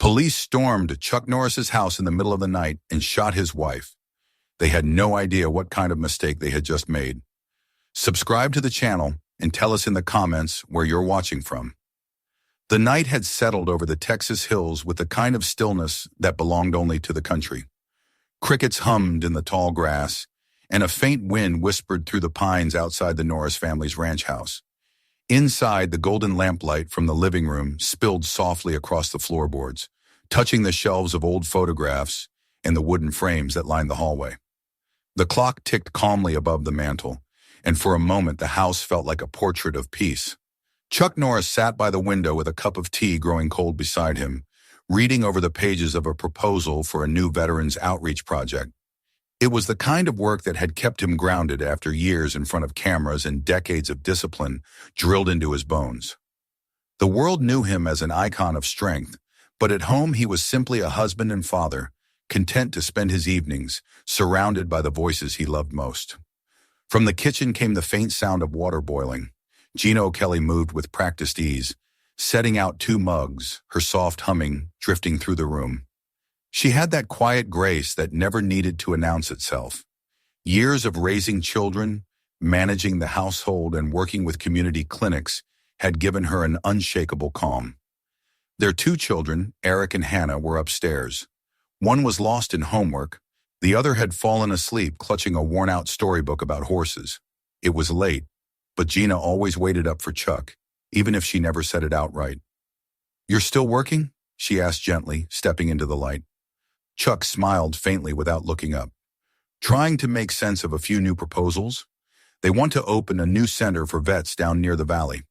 Police stormed Chuck Norris's house in the middle of the night and shot his wife. They had no idea what kind of mistake they had just made. Subscribe to the channel and tell us in the comments where you're watching from. The night had settled over the Texas hills with the kind of stillness that belonged only to the country. Crickets hummed in the tall grass, and a faint wind whispered through the pines outside the Norris family's ranch house. Inside, the golden lamplight from the living room spilled softly across the floorboards, touching the shelves of old photographs and the wooden frames that lined the hallway. The clock ticked calmly above the mantel, and for a moment the house felt like a portrait of peace. Chuck Norris sat by the window with a cup of tea growing cold beside him, reading over the pages of a proposal for a new veterans outreach project. It was the kind of work that had kept him grounded after years in front of cameras and decades of discipline drilled into his bones. The world knew him as an icon of strength, but at home he was simply a husband and father, content to spend his evenings surrounded by the voices he loved most. From the kitchen came the faint sound of water boiling. Gina O'Kelly moved with practiced ease, setting out 2 mugs, her soft humming drifting through the room. She had that quiet grace that never needed to announce itself. Years of raising children, managing the household, and working with community clinics had given her an unshakable calm. Their 2 children, Eric and Hannah, were upstairs. One was lost in homework. The other had fallen asleep clutching a worn-out storybook about horses. It was late, but Gina always waited up for Chuck, even if she never said it outright. "You're still working?" she asked gently, stepping into the light. Chuck smiled faintly without looking up. "Trying to make sense of a few new proposals. They want to open a new center for vets down near the valley.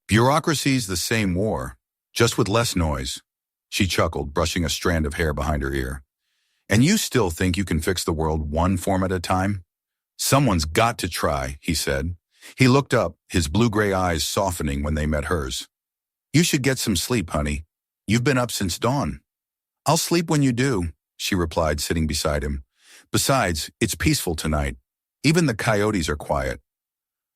Bureaucracy's the same war, just with less noise." She chuckled, brushing a strand of hair behind her ear. "And you still think you can fix the world one form at a time?" "Someone's got to try," he said. He looked up, his blue-gray eyes softening when they met hers. "You should get some sleep, honey. You've been up since dawn." "I'll sleep when you do," she replied, sitting beside him. "Besides, it's peaceful tonight. Even the coyotes are quiet."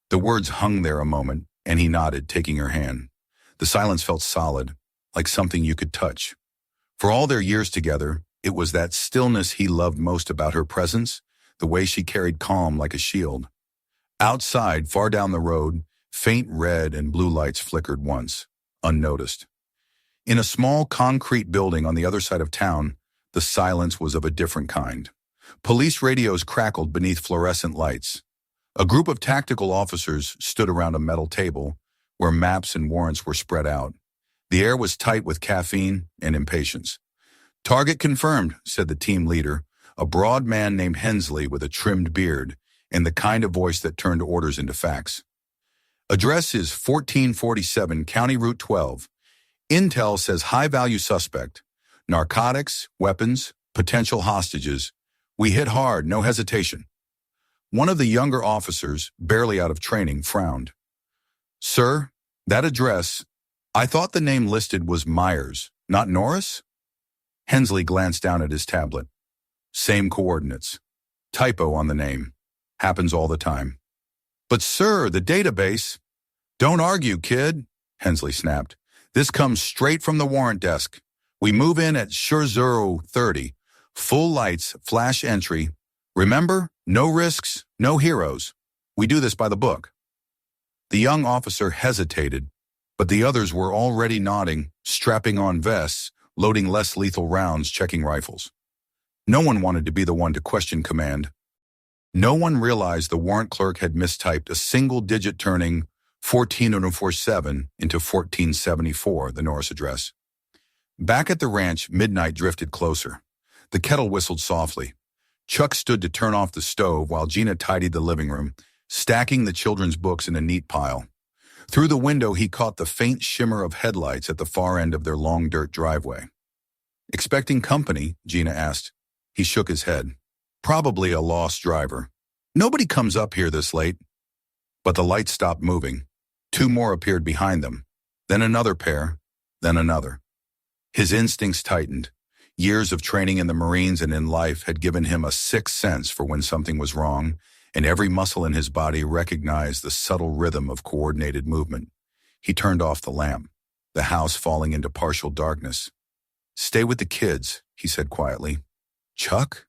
The words hung there a moment, and he nodded, taking her hand. The silence felt solid, like something you could touch. For all their years together, it was that stillness he loved most about her presence, the way she carried calm like a shield. Outside, far down the road, faint red and blue lights flickered once, unnoticed. In a small concrete building on the other side of town, the silence was of a different kind. Police radios crackled beneath fluorescent lights. A group of tactical officers stood around a metal table where maps and warrants were spread out. The air was tight with caffeine and impatience. "Target confirmed," said the team leader, a broad man named Hensley with a trimmed beard and the kind of voice that turned orders into facts. "Address is 1447 County Route 12. Intel says high-value suspect. Narcotics, weapons, potential hostages. We hit hard, no hesitation." One of the younger officers, barely out of training, frowned. "Sir, that address, I thought the name listed was Myers, not Norris?" Hensley glanced down at his tablet. "Same coordinates. Typo on the name. Happens all the time." "But sir, the database—" "Don't argue, kid," Hensley snapped. "This comes straight from the warrant desk. We move in at sure 030. Full lights, flash entry. Remember, no risks, no heroes. We do this by the book." The young officer hesitated, but the others were already nodding, strapping on vests, loading less lethal rounds, checking rifles. No one wanted to be the one to question command. No one realized the warrant clerk had mistyped a single digit, turning 14047 into 1474, the Norris address. Back at the ranch, midnight drifted closer. The kettle whistled softly. Chuck stood to turn off the stove while Gina tidied the living room, stacking the children's books in a neat pile. Through the window, he caught the faint shimmer of headlights at the far end of their long dirt driveway. "Expecting company?" Gina asked. He shook his head. "Probably a lost driver. Nobody comes up here this late." But the lights stopped moving. 2 more appeared behind them, then another pair, then another. His instincts tightened. Years of training in the Marines and in life had given him a sixth sense for when something was wrong, and every muscle in his body recognized the subtle rhythm of coordinated movement. He turned off the lamp, the house falling into partial darkness. Stay with the kids, he said quietly. Chuck?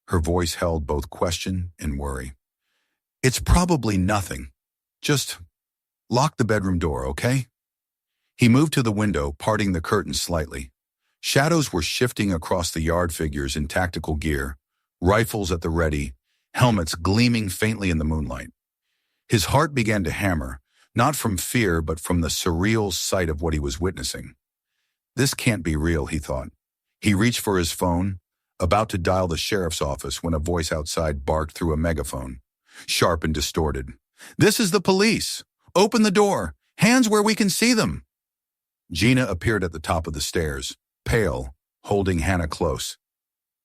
Her voice held both question and worry. It's probably nothing. Just lock the bedroom door, okay? He moved to the window, parting the curtains slightly. Shadows were shifting across the yard, figures in tactical gear, rifles at the ready, helmets gleaming faintly in the moonlight. His heart began to hammer, not from fear but from the surreal sight of what he was witnessing. This can't be real, he thought. He reached for his phone, about to dial the sheriff's office when a voice outside barked through a megaphone, sharp and distorted. This is the police! Open the door! Hands where we can see them! Gina appeared at the top of the stairs, pale, holding Hannah close.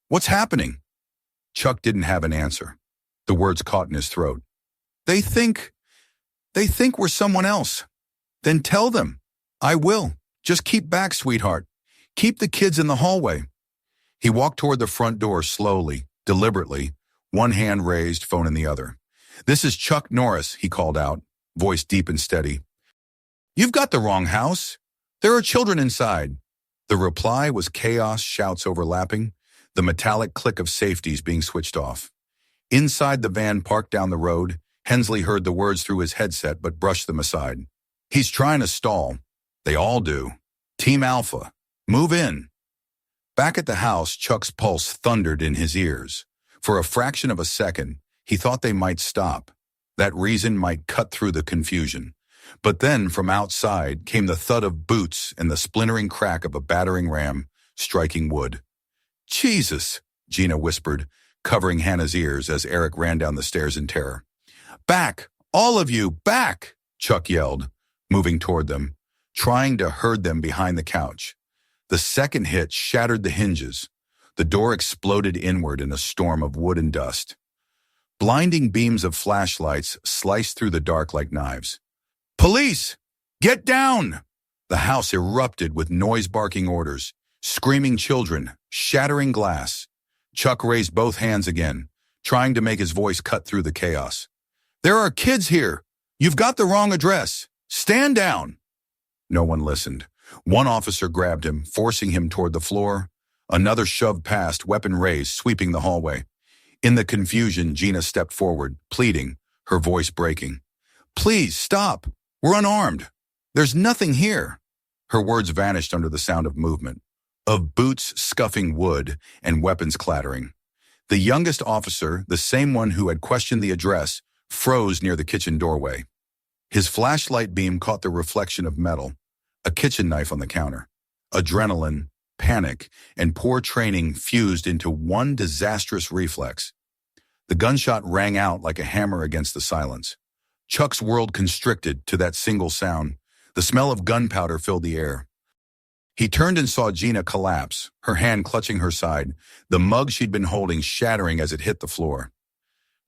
What's happening? Chuck didn't have an answer. The words caught in his throat. They think we're someone else. Then tell them. I will. Just keep back, sweetheart. Keep the kids in the hallway. He walked toward the front door slowly, deliberately, one hand raised, phone in the other. This is Chuck Norris, he called out, voice deep and steady. You've got the wrong house. There are children inside. The reply was chaos, shouts overlapping, the metallic click of safeties being switched off. Inside the van parked down the road, Hensley heard the words through his headset but brushed them aside. He's trying to stall. They all do. Team Alpha. Move in. Back at the house, Chuck's pulse thundered in his ears. For a fraction of a second, he thought they might stop. That reason might cut through the confusion. But then, from outside, came the thud of boots and the splintering crack of a battering ram striking wood. Jesus, Gina whispered, covering Hannah's ears as Eric ran down the stairs in terror. Back! All of you, back! Chuck yelled, moving toward them, trying to herd them behind the couch. The second hit shattered the hinges. The door exploded inward in a storm of wood and dust. Blinding beams of flashlights sliced through the dark like knives. Police! Get down! The house erupted with noise-barking orders, screaming children, shattering glass. Chuck raised both hands again, trying to make his voice cut through the chaos. There are kids here. You've got the wrong address. Stand down. No one listened. One officer grabbed him, forcing him toward the floor. Another shoved past, weapon raised, sweeping the hallway. In the confusion, Gina stepped forward, pleading, her voice breaking. Please, stop. We're unarmed. There's nothing here. Her words vanished under the sound of movement, of boots scuffing wood and weapons clattering. The youngest officer, the same one who had questioned the address, froze near the kitchen doorway. His flashlight beam caught the reflection of metal, a kitchen knife on the counter. Adrenaline, panic, and poor training fused into one disastrous reflex. The gunshot rang out like a hammer against the silence. Chuck's world constricted to that single sound. The smell of gunpowder filled the air. He turned and saw Gina collapse, her hand clutching her side, the mug she'd been holding shattering as it hit the floor.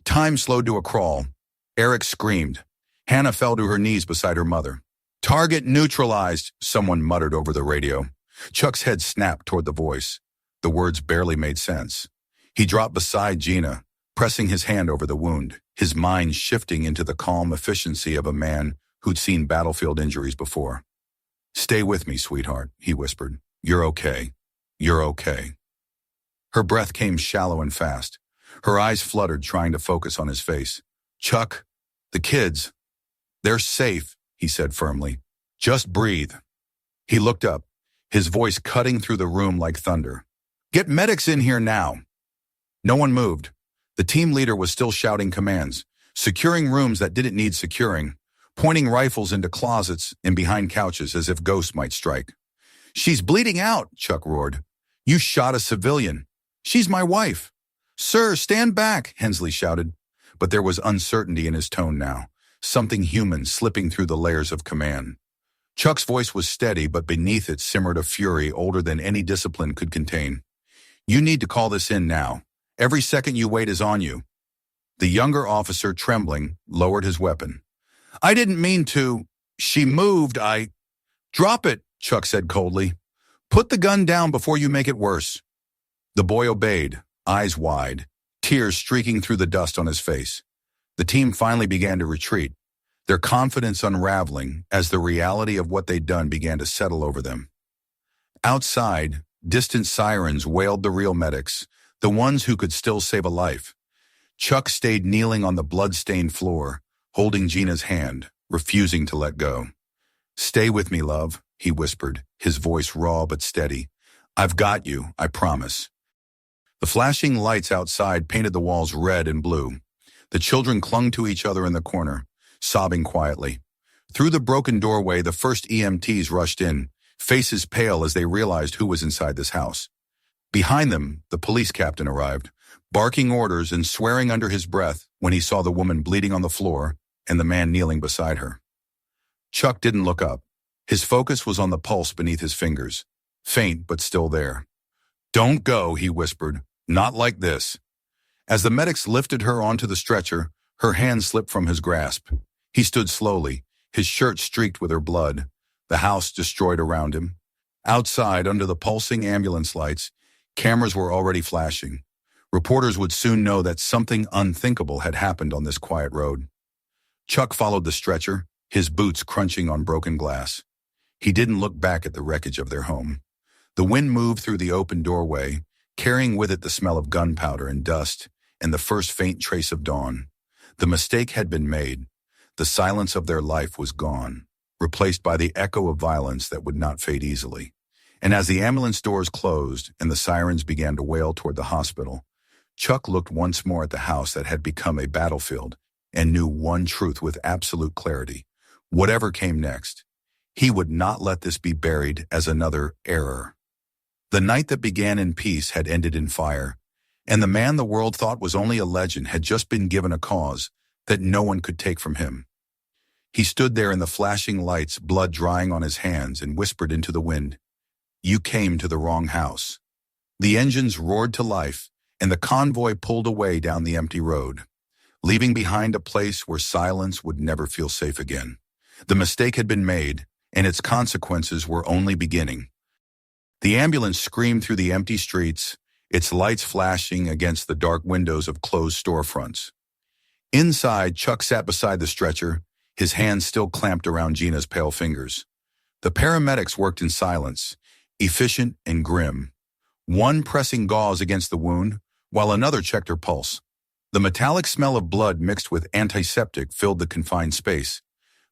Time slowed to a crawl. Eric screamed. Hannah fell to her knees beside her mother. Target neutralized, someone muttered over the radio. Chuck's head snapped toward the voice. The words barely made sense. He dropped beside Gina, pressing his hand over the wound, his mind shifting into the calm efficiency of a man who'd seen battlefield injuries before. Stay with me, sweetheart, he whispered. You're okay. You're okay. Her breath came shallow and fast. Her eyes fluttered, trying to focus on his face. Chuck, the kids, they're safe, he said firmly. Just breathe. He looked up, his voice cutting through the room like thunder. Get medics in here now. No one moved. The team leader was still shouting commands, securing rooms that didn't need securing, pointing rifles into closets and behind couches as if ghosts might strike. She's bleeding out, Chuck roared. You shot a civilian. She's my wife. Sir, stand back, Hensley shouted. But there was uncertainty in his tone now, something human slipping through the layers of command. Chuck's voice was steady, but beneath it simmered a fury older than any discipline could contain. You need to call this in now. Every second you wait is on you. The younger officer, trembling, lowered his weapon. I didn't mean to. She moved. Drop it, Chuck said coldly. Put the gun down before you make it worse. The boy obeyed, eyes wide, tears streaking through the dust on his face. The team finally began to retreat, their confidence unraveling as the reality of what they'd done began to settle over them. Outside, Distant sirens wailed the real medics, the ones who could still save a life. Chuck stayed kneeling on the blood-stained floor, holding Gina's hand, refusing to let go. "Stay with me, love," he whispered, his voice raw but steady. "I've got you, I promise." The flashing lights outside painted the walls red and blue. The children clung to each other in the corner, sobbing quietly. Through the broken doorway, the first EMTs rushed in, faces pale as they realized who was inside this house. Behind them, the police captain arrived, barking orders and swearing under his breath when he saw the woman bleeding on the floor and the man kneeling beside her. Chuck didn't look up. His focus was on the pulse beneath his fingers, faint but still there. "Don't go," he whispered. "Not like this." As the medics lifted her onto the stretcher, her hand slipped from his grasp. He stood slowly, his shirt streaked with her blood, the house destroyed around him. Outside, under the pulsing ambulance lights, cameras were already flashing. Reporters would soon know that something unthinkable had happened on this quiet road. Chuck followed the stretcher, his boots crunching on broken glass. He didn't look back at the wreckage of their home. The wind moved through the open doorway, carrying with it the smell of gunpowder and dust and the first faint trace of dawn. The mistake had been made. The silence of their life was gone, replaced by the echo of violence that would not fade easily. And as the ambulance doors closed and the sirens began to wail toward the hospital, Chuck looked once more at the house that had become a battlefield and knew one truth with absolute clarity. Whatever came next, he would not let this be buried as another error. The night that began in peace had ended in fire, and the man the world thought was only a legend had just been given a cause that no one could take from him. He stood there in the flashing lights, blood drying on his hands, and whispered into the wind, "You came to the wrong house." The engines roared to life, and the convoy pulled away down the empty road, leaving behind a place where silence would never feel safe again. The mistake had been made, and its consequences were only beginning. The ambulance screamed through the empty streets, its lights flashing against the dark windows of closed storefronts. Inside, Chuck sat beside the stretcher, his hands still clamped around Gina's pale fingers. The paramedics worked in silence, efficient and grim, one pressing gauze against the wound, while another checked her pulse. The metallic smell of blood mixed with antiseptic filled the confined space,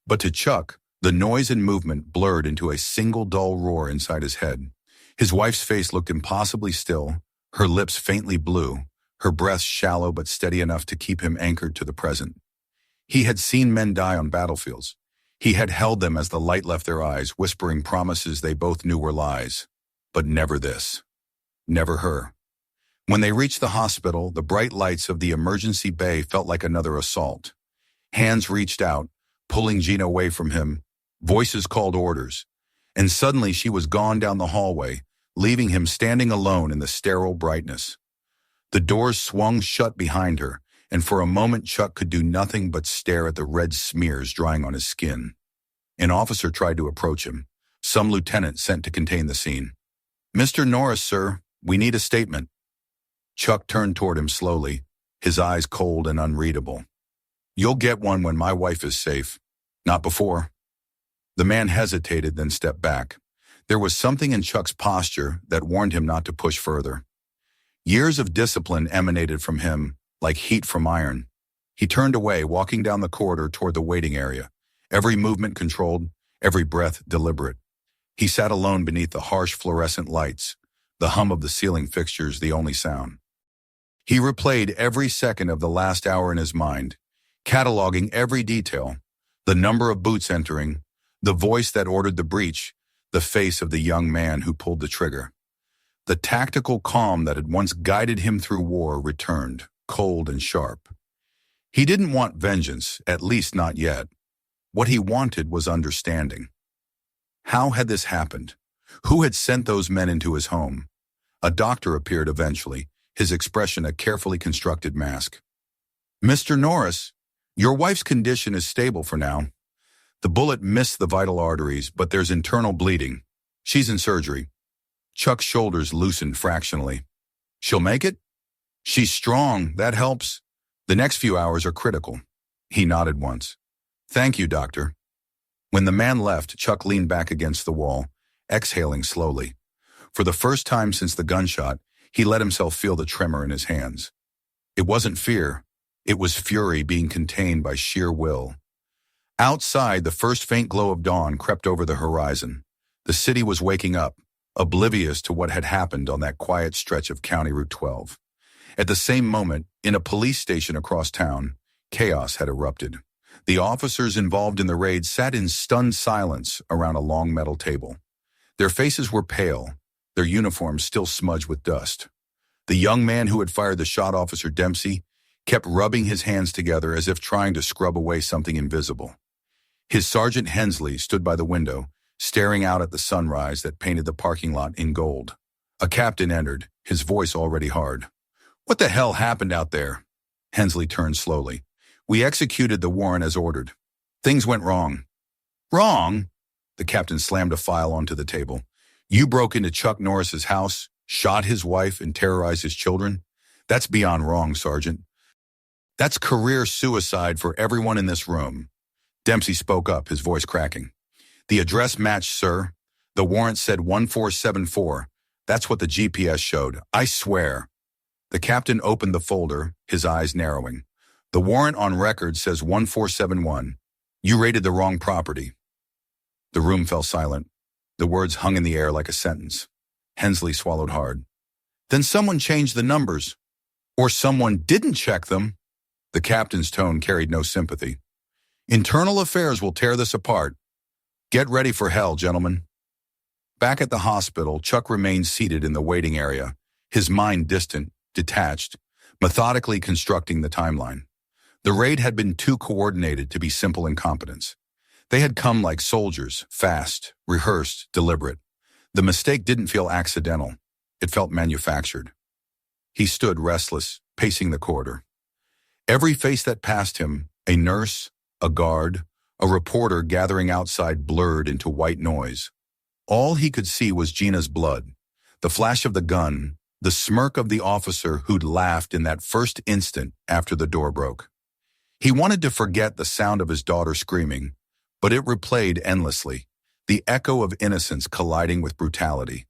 but to Chuck, the noise and movement blurred into a single dull roar inside his head. His wife's face looked impossibly still, her lips faintly blue, her breath shallow but steady enough to keep him anchored to the present. He had seen men die on battlefields. He had held them as the light left their eyes, whispering promises they both knew were lies. But never this. Never her. When they reached the hospital, the bright lights of the emergency bay felt like another assault. Hands reached out, pulling Gina away from him. Voices called orders. And suddenly she was gone down the hallway, leaving him standing alone in the sterile brightness. The doors swung shut behind her, and for a moment Chuck could do nothing but stare at the red smears drying on his skin. An officer tried to approach him, some lieutenant sent to contain the scene. "Mr. Norris, sir, we need a statement." Chuck turned toward him slowly, his eyes cold and unreadable. "You'll get one when my wife is safe. Not before." The man hesitated, then stepped back. There was something in Chuck's posture that warned him not to push further. Years of discipline emanated from him, like heat from iron. He turned away, walking down the corridor toward the waiting area, every movement controlled, every breath deliberate. He sat alone beneath the harsh fluorescent lights, the hum of the ceiling fixtures the only sound. He replayed every second of the last hour in his mind, cataloging every detail, the number of boots entering, the voice that ordered the breach, the face of the young man who pulled the trigger. The tactical calm that had once guided him through war returned, cold and sharp. He didn't want vengeance, at least not yet. What he wanted was understanding. How had this happened? Who had sent those men into his home? A doctor appeared eventually, his expression a carefully constructed mask. "Mr. Norris, your wife's condition is stable for now. The bullet missed the vital arteries, but there's internal bleeding. She's in surgery." Chuck's shoulders loosened fractionally. "She'll make it?" "She's strong, that helps. The next few hours are critical." He nodded once. "Thank you, doctor." When the man left, Chuck leaned back against the wall, exhaling slowly. For the first time since the gunshot, he let himself feel the tremor in his hands. It wasn't fear. It was fury being contained by sheer will. Outside, the first faint glow of dawn crept over the horizon. The city was waking up, oblivious to what had happened on that quiet stretch of County Route 12. At the same moment, in a police station across town, chaos had erupted. The officers involved in the raid sat in stunned silence around a long metal table. Their faces were pale, their uniforms still smudged with dust. The young man who had fired the shot, Officer Dempsey, kept rubbing his hands together as if trying to scrub away something invisible. His Sergeant Hensley stood by the window, staring out at the sunrise that painted the parking lot in gold. A captain entered, his voice already hard. "What the hell happened out there?" Hensley turned slowly. "We executed the warrant as ordered. Things went wrong." "Wrong?" The captain slammed a file onto the table. "You broke into Chuck Norris's house, shot his wife, and terrorized his children? That's beyond wrong, Sergeant. That's career suicide for everyone in this room." Dempsey spoke up, his voice cracking. "The address matched, sir. The warrant said 1474. That's what the GPS showed. I swear." The captain opened the folder, his eyes narrowing. "The warrant on record says 1471. You raided the wrong property." The room fell silent. The words hung in the air like a sentence. Hensley swallowed hard. "Then someone changed the numbers. Or someone didn't check them." The captain's tone carried no sympathy. "Internal affairs will tear this apart. Get ready for hell, gentlemen." Back at the hospital, Chuck remained seated in the waiting area, his mind distant, detached, methodically constructing the timeline. The raid had been too coordinated to be simple incompetence. They had come like soldiers, fast, rehearsed, deliberate. The mistake didn't feel accidental. It felt manufactured. He stood restless, pacing the corridor. Every face that passed him, a nurse, a guard, a reporter gathering outside, blurred into white noise. All he could see was Gina's blood, the flash of the gun, the smirk of the officer who'd laughed in that first instant after the door broke. He wanted to forget the sound of his daughter screaming, but it replayed endlessly, the echo of innocence colliding with brutality.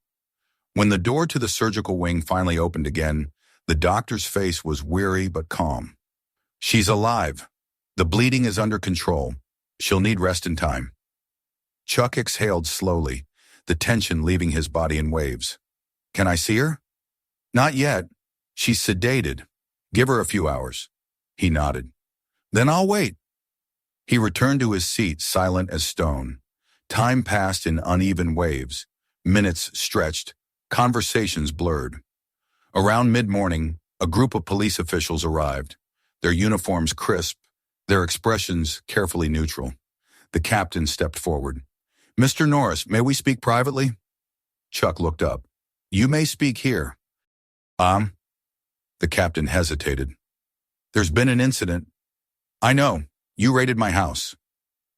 When the door to the surgical wing finally opened again, the doctor's face was weary but calm. "She's alive. The bleeding is under control. She'll need rest and time." Chuck exhaled slowly, the tension leaving his body in waves. "Can I see her?" "Not yet. She's sedated. Give her a few hours." He nodded. "Then I'll wait." He returned to his seat, silent as stone. Time passed in uneven waves. Minutes stretched. Conversations blurred. Around mid-morning, a group of police officials arrived, their uniforms crisp, their expressions carefully neutral. The captain stepped forward. "Mr. Norris, may we speak privately?" Chuck looked up. "You may speak here." The captain hesitated. "There's been an incident." "I know. You raided my house."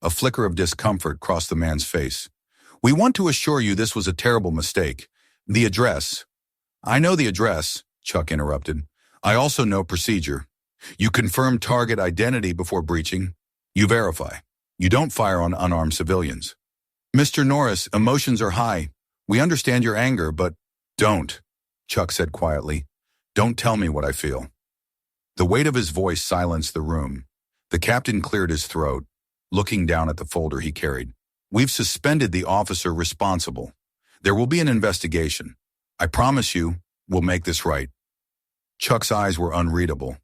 A flicker of discomfort crossed the man's face. "We want to assure you this was a terrible mistake. The address—" "I know the address," Chuck interrupted. "I also know procedure. You confirm target identity before breaching. You verify. You don't fire on unarmed civilians." "Mr. Norris, emotions are high. We understand your anger, but—" "Don't," Chuck said quietly. "Don't tell me what I feel." The weight of his voice silenced the room. The captain cleared his throat, looking down at the folder he carried. "We've suspended the officer responsible. There will be an investigation. I promise you, we'll make this right." Chuck's eyes were unreadable.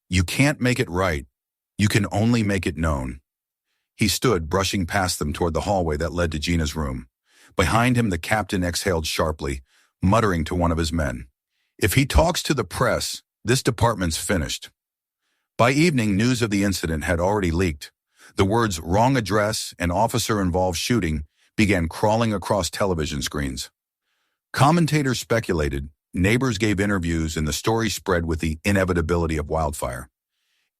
"You can't make it right. You can only make it known." He stood, brushing past them toward the hallway that led to Gina's room. Behind him, the captain exhaled sharply, muttering to one of his men. "If he talks to the press, this department's finished." By evening, news of the incident had already leaked. The words "wrong address" and "officer-involved shooting" began crawling across television screens. Commentators speculated, neighbors gave interviews, and the story spread with the inevitability of wildfire.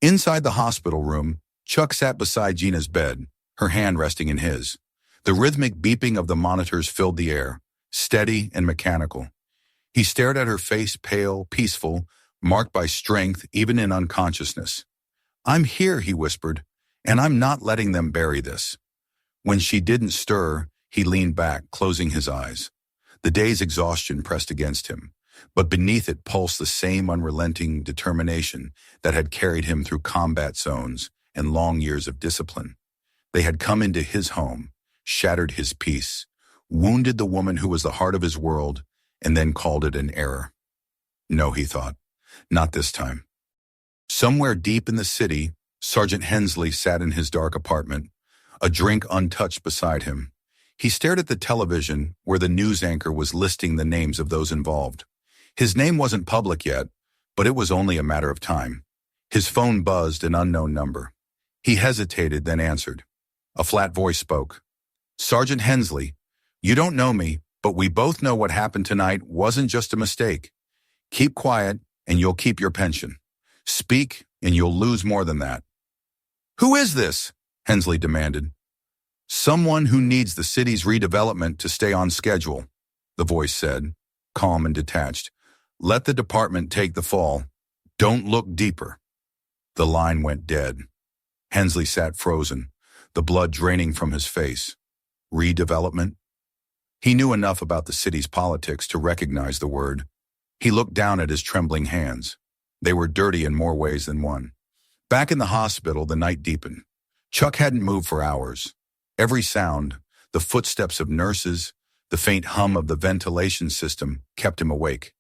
Inside the hospital room, Chuck sat beside Gina's bed, her hand resting in his. The rhythmic beeping of the monitors filled the air, steady and mechanical. He stared at her face, pale, peaceful, marked by strength even in unconsciousness. "I'm here," he whispered, "and I'm not letting them bury this." When she didn't stir, he leaned back, closing his eyes. The day's exhaustion pressed against him, but beneath it pulsed the same unrelenting determination that had carried him through combat zones and long years of discipline. They had come into his home, shattered his peace, wounded the woman who was the heart of his world, and then called it an error. No, he thought, not this time. Somewhere deep in the city, Sergeant Hensley sat in his dark apartment, a drink untouched beside him. He stared at the television where the news anchor was listing the names of those involved. His name wasn't public yet, but it was only a matter of time. His phone buzzed an unknown number. He hesitated, then answered. A flat voice spoke. Sergeant Hensley, you don't know me, but we both know what happened tonight wasn't just a mistake. Keep quiet and you'll keep your pension. Speak and you'll lose more than that. Who is this? Hensley demanded. Someone who needs the city's redevelopment to stay on schedule, the voice said, calm and detached. Let the department take the fall. Don't look deeper. The line went dead. Hensley sat frozen, the blood draining from his face. Redevelopment? He knew enough about the city's politics to recognize the word. He looked down at his trembling hands. They were dirty in more ways than one. Back in the hospital, the night deepened. Chuck hadn't moved for hours. Every sound, the footsteps of nurses, the faint hum of the ventilation system, kept him awake.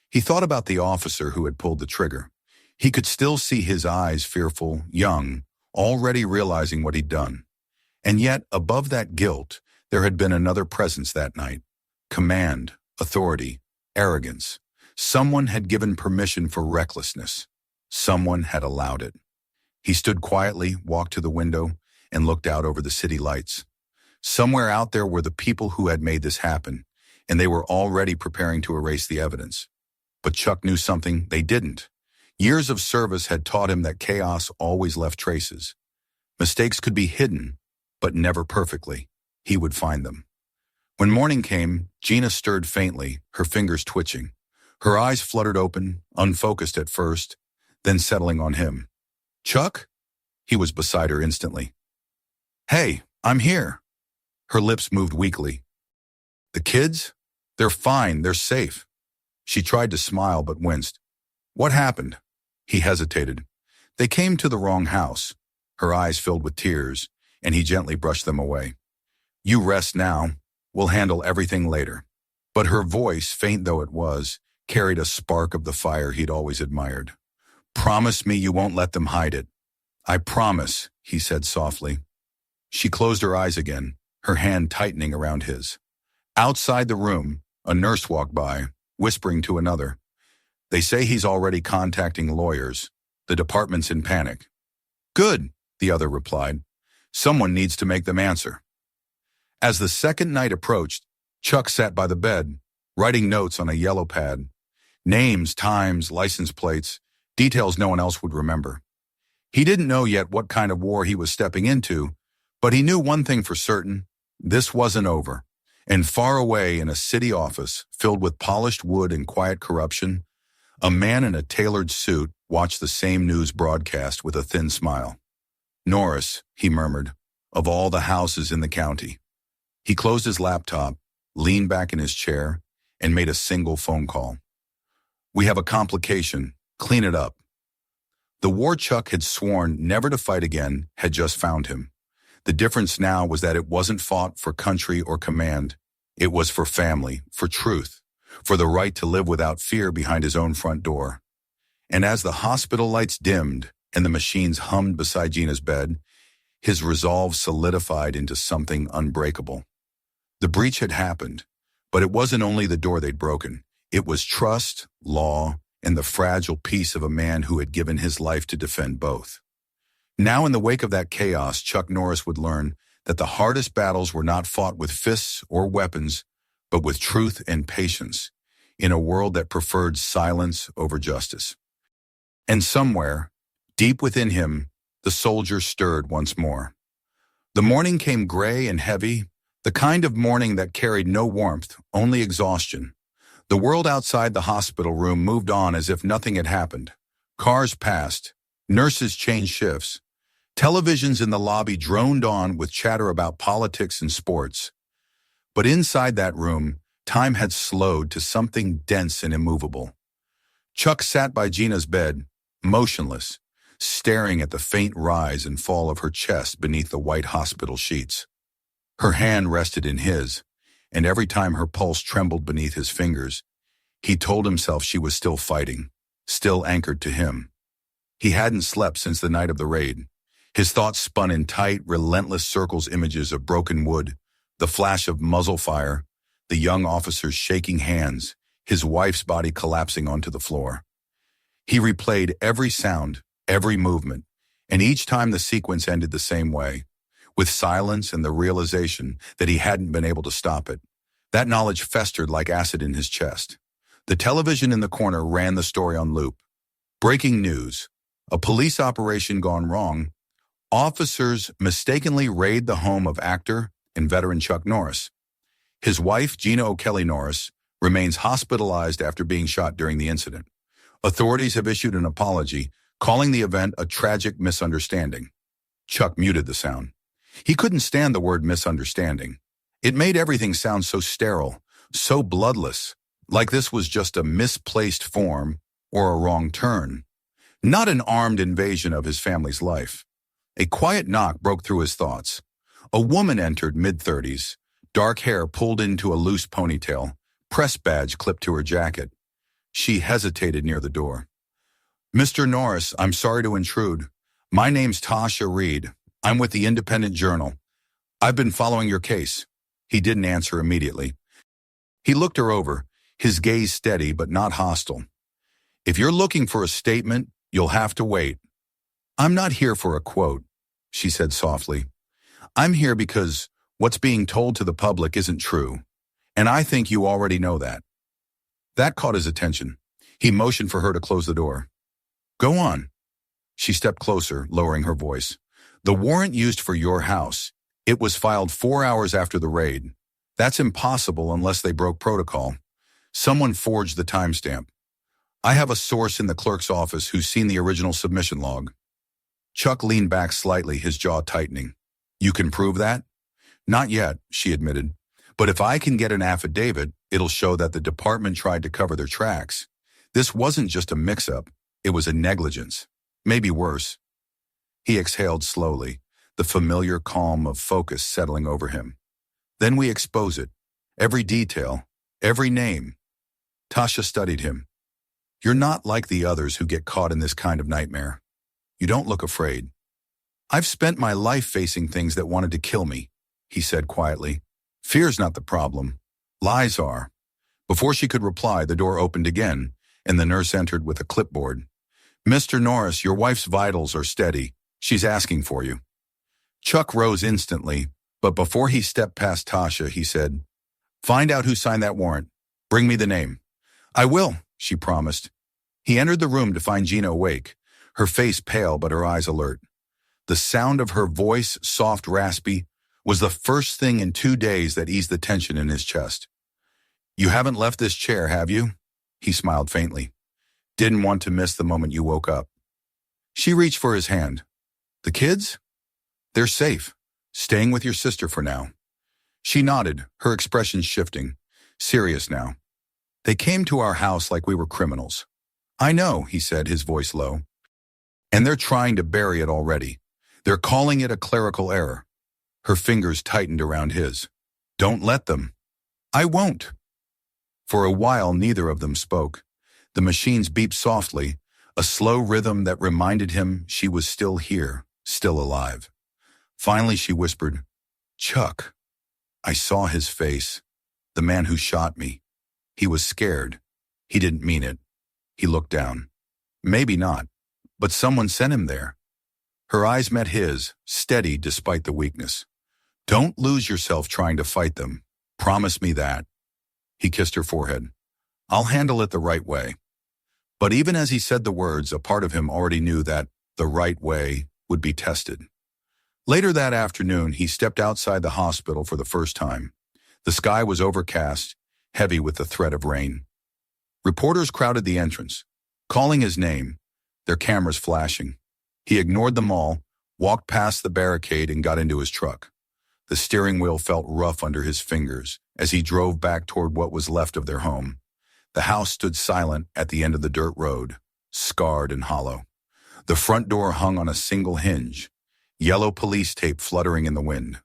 He thought about the officer who had pulled the trigger. He could still see his eyes, fearful, young, already realizing what he'd done. And yet, above that guilt, there had been another presence that night. Command, authority, arrogance. Someone had given permission for recklessness. Someone had allowed it. He stood quietly, walked to the window, and looked out over the city lights. Somewhere out there were the people who had made this happen, and they were already preparing to erase the evidence. But Chuck knew something they didn't. Years of service had taught him that chaos always left traces. Mistakes could be hidden, but never perfectly. He would find them. When morning came, Gina stirred faintly, her fingers twitching. Her eyes fluttered open, unfocused at first, then settling on him. Chuck? He was beside her instantly. Hey, I'm here. Her lips moved weakly. The kids? They're fine, they're safe. She tried to smile but winced. What happened? He hesitated. They came to the wrong house. Her eyes filled with tears, and he gently brushed them away. You rest now. We'll handle everything later. But her voice, faint though it was, carried a spark of the fire he'd always admired. Promise me you won't let them hide it. I promise, he said softly. She closed her eyes again, her hand tightening around his. Outside the room, a nurse walked by, whispering to another. They say he's already contacting lawyers. The department's in panic. Good, the other replied. Someone needs to make them answer. As the second night approached, Chuck sat by the bed, writing notes on a yellow pad. Names, times, license plates, details no one else would remember. He didn't know yet what kind of war he was stepping into, but he knew one thing for certain. This wasn't over. And far away in a city office filled with polished wood and quiet corruption, a man in a tailored suit watched the same news broadcast with a thin smile. Norris, he murmured, of all the houses in the county. He closed his laptop, leaned back in his chair, and made a single phone call. We have a complication. Clean it up. The war Chuck had sworn never to fight again had just found him. The difference now was that it wasn't fought for country or command. It was for family, for truth, for the right to live without fear behind his own front door. And as the hospital lights dimmed and the machines hummed beside Gina's bed, his resolve solidified into something unbreakable. The breach had happened, but it wasn't only the door they'd broken. It was trust, law, and the fragile peace of a man who had given his life to defend both. Now in the wake of that chaos, Chuck Norris would learn that the hardest battles were not fought with fists or weapons, but with truth and patience, in a world that preferred silence over justice. And somewhere, deep within him, the soldier stirred once more. The morning came gray and heavy, the kind of morning that carried no warmth, only exhaustion. The world outside the hospital room moved on as if nothing had happened. Cars passed. Nurses changed shifts. Televisions in the lobby droned on with chatter about politics and sports. But inside that room, Time had slowed to something dense and immovable. Chuck sat by Gina's bed, motionless, staring at the faint rise and fall of her chest beneath the white hospital sheets. Her hand rested in his, and every time her pulse trembled beneath his fingers, he told himself she was still fighting, still anchored to him. He hadn't slept since the night of the raid. His thoughts spun in tight, relentless circles, images of broken wood, the flash of muzzle fire, the young officer's shaking hands, his wife's body collapsing onto the floor. He replayed every sound, every movement, and each time the sequence ended the same way, with silence and the realization that he hadn't been able to stop it. That knowledge festered like acid in his chest. The television in the corner ran the story on loop. Breaking news. A police operation gone wrong. Officers mistakenly raid the home of actor and veteran Chuck Norris. His wife, Gina O'Kelly Norris, remains hospitalized after being shot during the incident. Authorities have issued an apology, calling the event a tragic misunderstanding. Chuck muted the sound. He couldn't stand the word misunderstanding. It made everything sound so sterile, so bloodless, like this was just a misplaced form or a wrong turn, not an armed invasion of his family's life. A quiet knock broke through his thoughts. A woman entered, mid-30s, dark hair pulled into a loose ponytail, press badge clipped to her jacket. She hesitated near the door. "Mr. Norris, I'm sorry to intrude. My name's Tasha Reed. I'm with the Independent Journal. I've been following your case." He didn't answer immediately. He looked her over, his gaze steady but not hostile. "If you're looking for a statement, you'll have to wait." "I'm not here for a quote," she said softly. "I'm here because what's being told to the public isn't true, and I think you already know that." That caught his attention. He motioned for her to close the door. "Go on." She stepped closer, lowering her voice. "The warrant used for your house, it was filed 4 hours after the raid. That's impossible unless they broke protocol. Someone forged the timestamp. I have a source in the clerk's office who's seen the original submission log." Chuck leaned back slightly, his jaw tightening. "You can prove that?" "Not yet," she admitted. "But if I can get an affidavit, it'll show that the department tried to cover their tracks. This wasn't just a mix-up, it was a negligence. Maybe worse." He exhaled slowly, the familiar calm of focus settling over him. "Then we expose it. Every detail, every name." Tasha studied him. "You're not like the others who get caught in this kind of nightmare. You don't look afraid." "I've spent my life facing things that wanted to kill me," he said quietly. "Fear's not the problem. Lies are." Before she could reply, the door opened again, and the nurse entered with a clipboard. "Mr. Norris, your wife's vitals are steady. She's asking for you." Chuck rose instantly, but before he stepped past Tasha, he said, "Find out who signed that warrant. Bring me the name." "I will," she promised. He entered the room to find Gina awake, her face pale but her eyes alert. The sound of her voice, soft, raspy, was the first thing in 2 days that eased the tension in his chest. "You haven't left this chair, have you?" He smiled faintly. "Didn't want to miss the moment you woke up." She reached for his hand. "The kids?" "They're safe. Staying with your sister for now." She nodded, her expression shifting, serious now. "They came to our house like we were criminals." "I know," he said, his voice low. "And they're trying to bury it already. They're calling it a clerical error." Her fingers tightened around his. "Don't let them." "I won't." For a while, neither of them spoke. The machines beeped softly, a slow rhythm that reminded him she was still here, still alive. Finally, she whispered, "Chuck." I saw his face, the man who shot me. He was scared. He didn't mean it. He looked down. Maybe not, but someone sent him there. Her eyes met his, steady despite the weakness. "Don't lose yourself trying to fight them. Promise me that." He kissed her forehead. "I'll handle it the right way." But even as he said the words, a part of him already knew that the right way would be tested. Later that afternoon, he stepped outside the hospital for the first time. The sky was overcast, heavy with the threat of rain. Reporters crowded the entrance, calling his name, their cameras flashing. He ignored them all, walked past the barricade, and got into his truck. The steering wheel felt rough under his fingers, as he drove back toward what was left of their home. The house stood silent at the end of the dirt road, scarred and hollow. The front door hung on a single hinge, yellow police tape fluttering in the wind.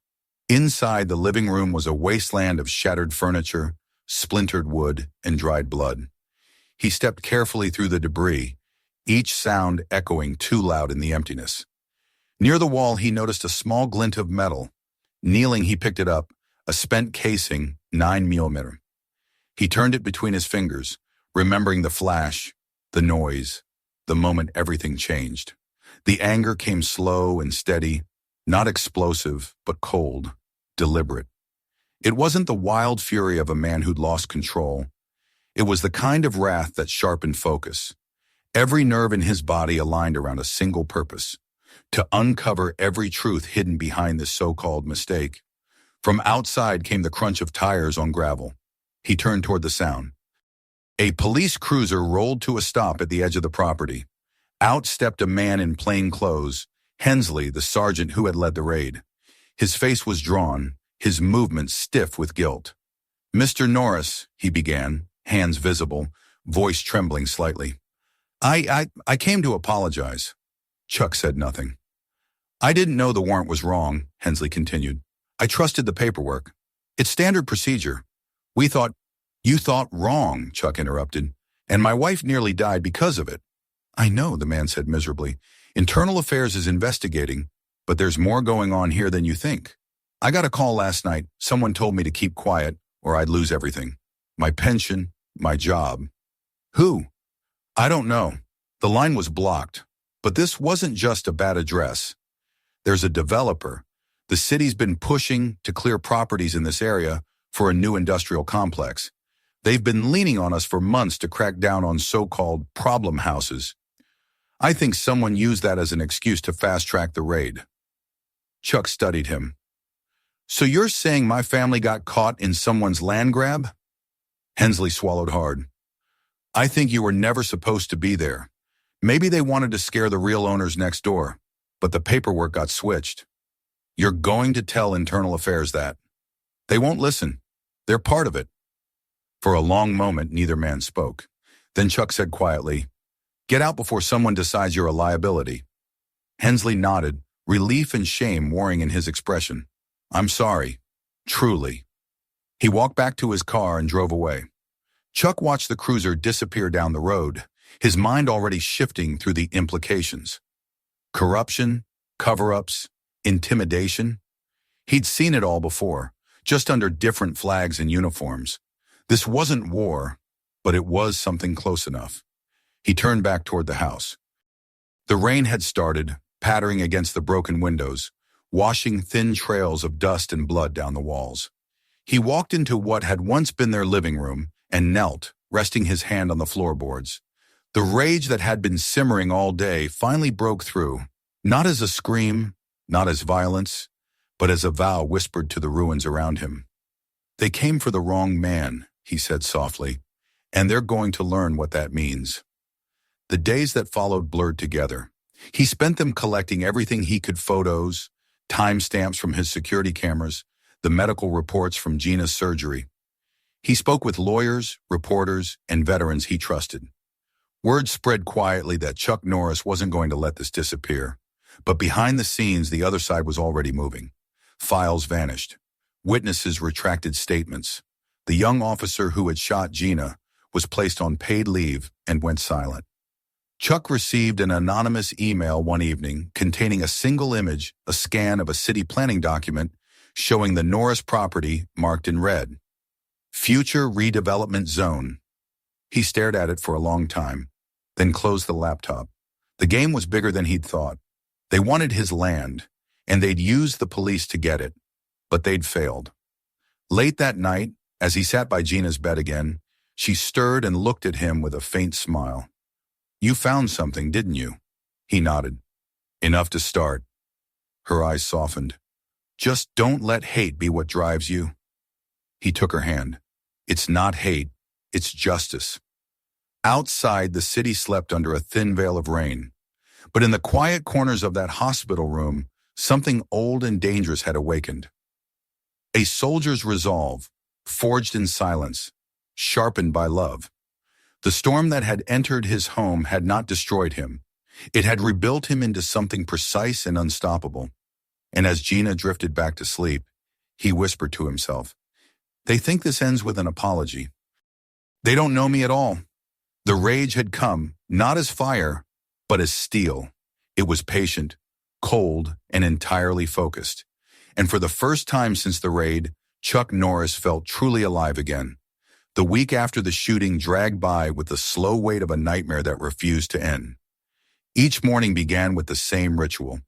Inside, the living room was a wasteland of shattered furniture, splintered wood, and dried blood. He stepped carefully through the debris, each sound echoing too loud in the emptiness. Near the wall, he noticed a small glint of metal. Kneeling, he picked it up, a spent casing, 9mm. He turned it between his fingers, remembering the flash, the noise, the moment everything changed. The anger came slow and steady, not explosive, but cold, deliberate. It wasn't the wild fury of a man who'd lost control. It was the kind of wrath that sharpened focus. Every nerve in his body aligned around a single purpose: to uncover every truth hidden behind this so-called mistake. From outside came the crunch of tires on gravel. He turned toward the sound. A police cruiser rolled to a stop at the edge of the property. Out stepped a man in plain clothes, Hensley, the sergeant who had led the raid. His face was drawn, his movements stiff with guilt. "Mr. Norris," he began, hands visible, voice trembling slightly. I came to apologize." Chuck said nothing. "I didn't know the warrant was wrong," Hensley continued. "I trusted the paperwork. It's standard procedure. We thought—" "You thought wrong," Chuck interrupted, "and my wife nearly died because of it." "I know," the man said miserably. "Internal Affairs is investigating, but there's more going on here than you think. I got a call last night. Someone told me to keep quiet or I'd lose everything. My pension, my job." "Who?" "I don't know. The line was blocked. But this wasn't just a bad address. There's a developer. The city's been pushing to clear properties in this area for a new industrial complex. They've been leaning on us for months to crack down on so-called problem houses. I think someone used that as an excuse to fast-track the raid." Chuck studied him. "So you're saying my family got caught in someone's land grab?" Hensley swallowed hard. "I think you were never supposed to be there. Maybe they wanted to scare the real owners next door, but the paperwork got switched. You're going to tell Internal Affairs that. They won't listen. They're part of it." For a long moment, neither man spoke. Then Chuck said quietly, "Get out before someone decides you're a liability." Hensley nodded, relief and shame warring in his expression. "I'm sorry. Truly." He walked back to his car and drove away. Chuck watched the cruiser disappear down the road, his mind already shifting through the implications. Corruption, cover-ups, intimidation. He'd seen it all before, just under different flags and uniforms. This wasn't war, but it was something close enough. He turned back toward the house. The rain had started, pattering against the broken windows, washing thin trails of dust and blood down the walls. He walked into what had once been their living room and knelt, resting his hand on the floorboards. The rage that had been simmering all day finally broke through, not as a scream, not as violence, but as a vow whispered to the ruins around him. "They came for the wrong man," he said softly, "and they're going to learn what that means." The days that followed blurred together. He spent them collecting everything he could: photos, timestamps from his security cameras, the medical reports from Gina's surgery. He spoke with lawyers, reporters, and veterans he trusted. Word spread quietly that Chuck Norris wasn't going to let this disappear. But behind the scenes, the other side was already moving. Files vanished. Witnesses retracted statements. The young officer who had shot Gina was placed on paid leave and went silent. Chuck received an anonymous email one evening containing a single image, a scan of a city planning document showing the Norris property marked in red. Future Redevelopment Zone. He stared at it for a long time, then closed the laptop. The game was bigger than he'd thought. They wanted his land, and they'd used the police to get it, but they'd failed. Late that night, as he sat by Gina's bed again, she stirred and looked at him with a faint smile. "You found something, didn't you?" He nodded. "Enough to start." Her eyes softened. "Just don't let hate be what drives you." He took her hand. "It's not hate, it's justice." Outside, the city slept under a thin veil of rain. But in the quiet corners of that hospital room, something old and dangerous had awakened. A soldier's resolve, forged in silence, sharpened by love. The storm that had entered his home had not destroyed him. It had rebuilt him into something precise and unstoppable. And as Gina drifted back to sleep, he whispered to himself, "They think this ends with an apology. They don't know me at all." The rage had come, not as fire, but as steel. It was patient, cold, and entirely focused. And for the first time since the raid, Chuck Norris felt truly alive again. The week after the shooting dragged by with the slow weight of a nightmare that refused to end. Each morning began with the same ritual.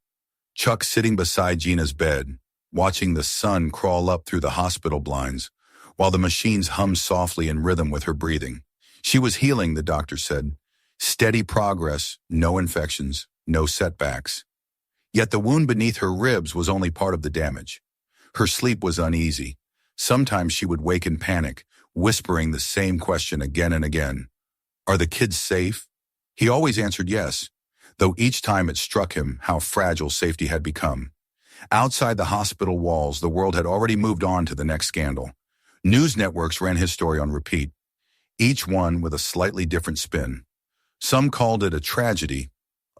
Chuck sitting beside Gina's bed, watching the sun crawl up through the hospital blinds, while the machines hummed softly in rhythm with her breathing. She was healing, the doctor said. Steady progress, no infections, no setbacks. Yet the wound beneath her ribs was only part of the damage. Her sleep was uneasy. Sometimes she would wake in panic, whispering the same question again and again. Are the kids safe? He always answered yes, though each time it struck him how fragile safety had become. Outside the hospital walls, the world had already moved on to the next scandal. News networks ran his story on repeat, each one with a slightly different spin. Some called it a tragedy,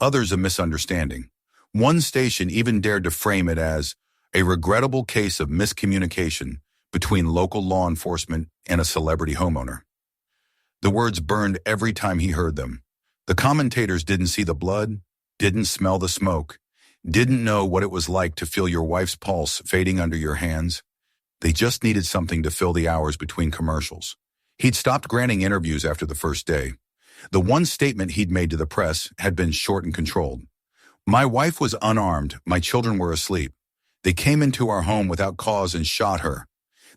others a misunderstanding. One station even dared to frame it as a regrettable case of miscommunication between local law enforcement and a celebrity homeowner. The words burned every time he heard them. The commentators didn't see the blood, didn't smell the smoke, didn't know what it was like to feel your wife's pulse fading under your hands. They just needed something to fill the hours between commercials. He'd stopped granting interviews after the first day. The one statement he'd made to the press had been short and controlled. My wife was unarmed, my children were asleep. They came into our home without cause and shot her.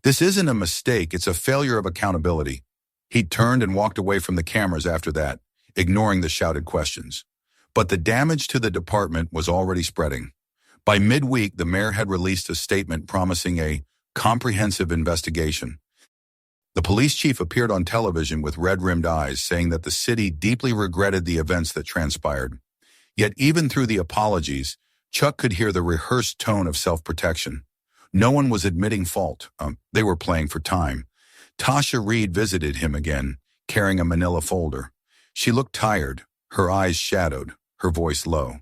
This isn't a mistake, it's a failure of accountability. He'd turned and walked away from the cameras after that, ignoring the shouted questions. But the damage to the department was already spreading. By midweek, the mayor had released a statement promising a comprehensive investigation. The police chief appeared on television with red-rimmed eyes, saying that the city deeply regretted the events that transpired. Yet even through the apologies, Chuck could hear the rehearsed tone of self-protection. No one was admitting fault. They were playing for time. Tasha Reed visited him again, carrying a manila folder. She looked tired, her eyes shadowed, her voice low.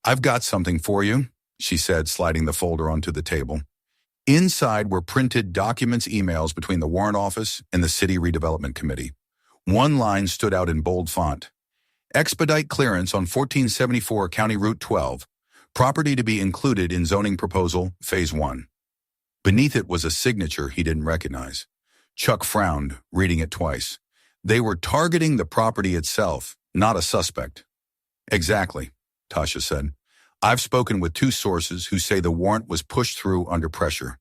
I've got something for you, she said, sliding the folder onto the table. Inside were printed documents, emails between the Warrant Office and the City Redevelopment Committee. One line stood out in bold font. Expedite clearance on 1474 County Route 12. Property to be included in zoning proposal, Phase 1. Beneath it was a signature he didn't recognize. Chuck frowned, reading it twice. They were targeting the property itself, not a suspect. Exactly, Tasha said. I've spoken with 2 sources who say the warrant was pushed through under pressure.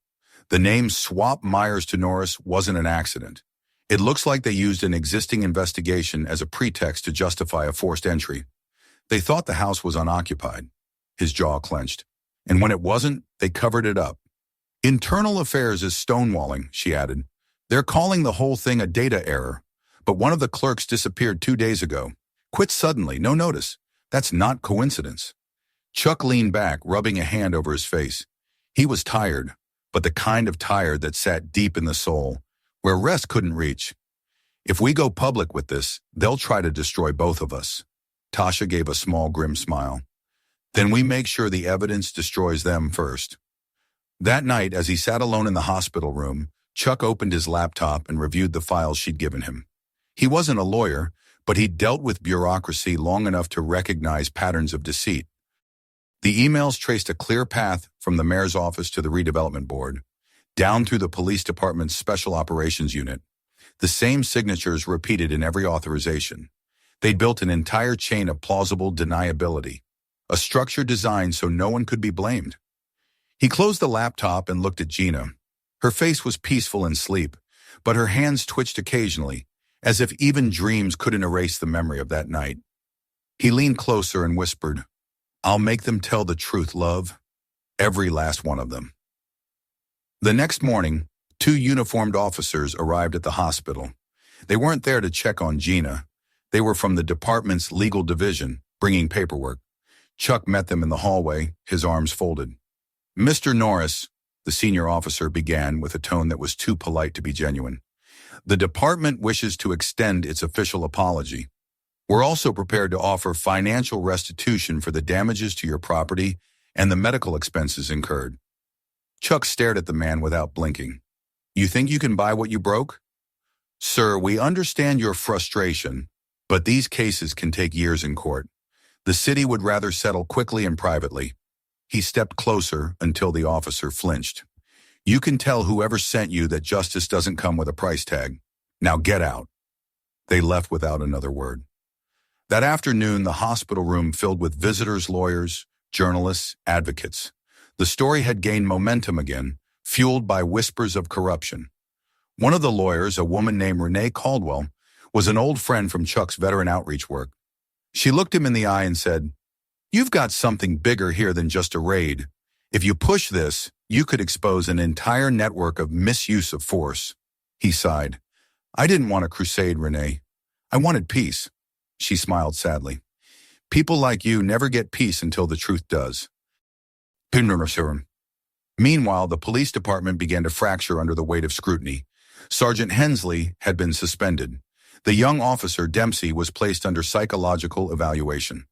The name Swap Myers to Norris wasn't an accident. It looks like they used an existing investigation as a pretext to justify a forced entry. They thought the house was unoccupied. His jaw clenched. And when it wasn't, they covered it up. Internal affairs is stonewalling, she added. They're calling the whole thing a data error. But one of the clerks disappeared 2 days ago. Quit suddenly, no notice. That's not coincidence. Chuck leaned back, rubbing a hand over his face. He was tired, but the kind of tired that sat deep in the soul, where rest couldn't reach. If we go public with this, they'll try to destroy both of us. Tasha gave a small, grim smile. Then we make sure the evidence destroys them first. That night, as he sat alone in the hospital room, Chuck opened his laptop and reviewed the files she'd given him. He wasn't a lawyer, but he'd dealt with bureaucracy long enough to recognize patterns of deceit. The emails traced a clear path from the mayor's office to the redevelopment board, down through the police department's special operations unit. The same signatures repeated in every authorization. They'd built an entire chain of plausible deniability, a structure designed so no one could be blamed. He closed the laptop and looked at Gina. Her face was peaceful in sleep, but her hands twitched occasionally, as if even dreams couldn't erase the memory of that night. He leaned closer and whispered, I'll make them tell the truth, love. Every last one of them. The next morning, 2 uniformed officers arrived at the hospital. They weren't there to check on Gina. They were from the department's legal division, bringing paperwork. Chuck met them in the hallway, his arms folded. Mr. Norris, the senior officer began with a tone that was too polite to be genuine. The department wishes to extend its official apology. We're also prepared to offer financial restitution for the damages to your property and the medical expenses incurred. Chuck stared at the man without blinking. You think you can buy what you broke? Sir, we understand your frustration, but these cases can take years in court. The city would rather settle quickly and privately. He stepped closer until the officer flinched. You can tell whoever sent you that justice doesn't come with a price tag. Now get out. They left without another word. That afternoon, the hospital room filled with visitors, lawyers, journalists, advocates. The story had gained momentum again, fueled by whispers of corruption. One of the lawyers, a woman named Renee Caldwell, was an old friend from Chuck's veteran outreach work. She looked him in the eye and said, "You've got something bigger here than just a raid. If you push this, you could expose an entire network of misuse of force." He sighed. "I didn't want a crusade, Renee. I wanted peace." She smiled sadly. "People like you never get peace until the truth does." Meanwhile, the police department began to fracture under the weight of scrutiny. Sergeant Hensley had been suspended. The young officer, Dempsey, was placed under psychological evaluation.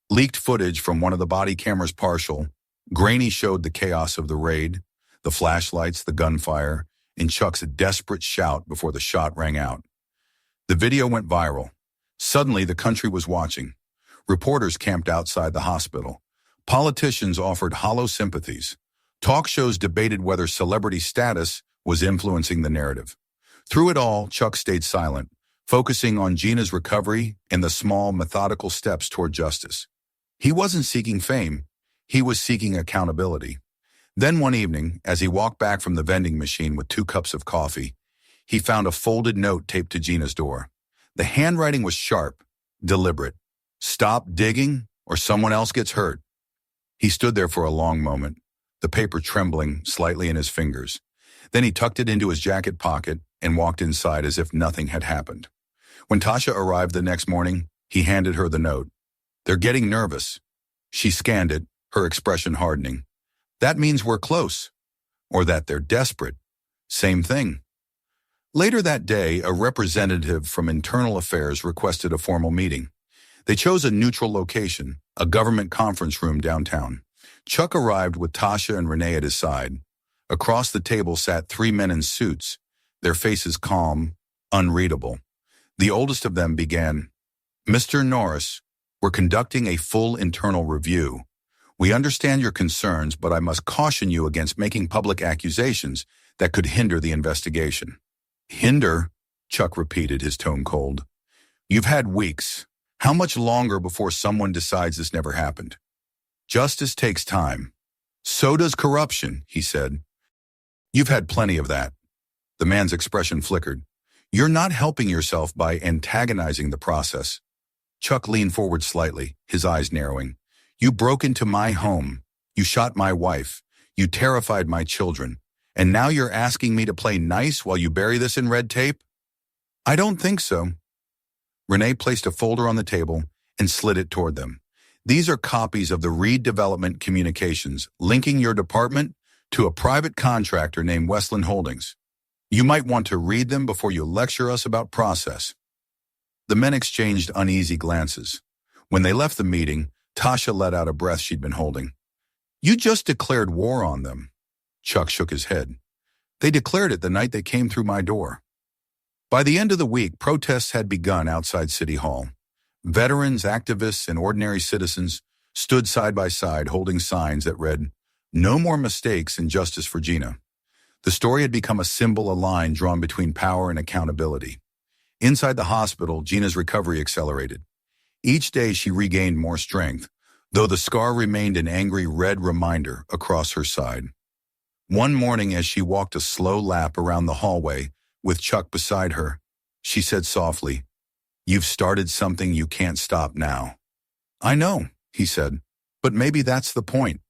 Leaked footage from one of the body cameras partial, grainy showed the chaos of the raid, the flashlights, the gunfire, and Chuck's desperate shout before the shot rang out. The video went viral. Suddenly, the country was watching. Reporters camped outside the hospital. Politicians offered hollow sympathies. Talk shows debated whether celebrity status was influencing the narrative. Through it all, Chuck stayed silent, focusing on Gina's recovery and the small, methodical steps toward justice. He wasn't seeking fame. He was seeking accountability. Then one evening, as he walked back from the vending machine with 2 cups of coffee, he found a folded note taped to Gina's door. The handwriting was sharp, deliberate. "Stop digging, or someone else gets hurt." He stood there for a long moment, the paper trembling slightly in his fingers. Then he tucked it into his jacket pocket and walked inside as if nothing had happened. When Tasha arrived the next morning, he handed her the note. "They're getting nervous." She scanned it, her expression hardening. "That means we're close." Or that they're desperate. Same thing. Later that day, a representative from Internal Affairs requested a formal meeting. They chose a neutral location, a government conference room downtown. Chuck arrived with Tasha and Renee at his side. Across the table sat 3 men in suits, their faces calm, unreadable. The oldest of them began, "Mr. Norris, we're conducting a full internal review. We understand your concerns, but I must caution you against making public accusations that could hinder the investigation." "Hinder?" Chuck repeated, his tone cold. "You've had weeks. How much longer before someone decides this never happened?" "Justice takes time." "So does corruption," he said. "You've had plenty of that." The man's expression flickered. "You're not helping yourself by antagonizing the process." Chuck leaned forward slightly, his eyes narrowing. "You broke into my home. You shot my wife. You terrified my children. And now you're asking me to play nice while you bury this in red tape?" "I don't think so." Renee placed a folder on the table and slid it toward them. "These are copies of the redevelopment communications linking your department to a private contractor named Westland Holdings. You might want to read them before you lecture us about process." The men exchanged uneasy glances. When they left the meeting, Tasha let out a breath she'd been holding. "You just declared war on them." Chuck shook his head. "They declared it the night they came through my door." By the end of the week, protests had begun outside City Hall. Veterans, activists, and ordinary citizens stood side by side holding signs that read, "No more mistakes and justice for Gina." The story had become a symbol, a line drawn between power and accountability. Inside the hospital, Gina's recovery accelerated. Each day she regained more strength, though the scar remained an angry red reminder across her side. One morning, as she walked a slow lap around the hallway with Chuck beside her, she said softly, "You've started something you can't stop now." "I know," he said, "but maybe that's the point."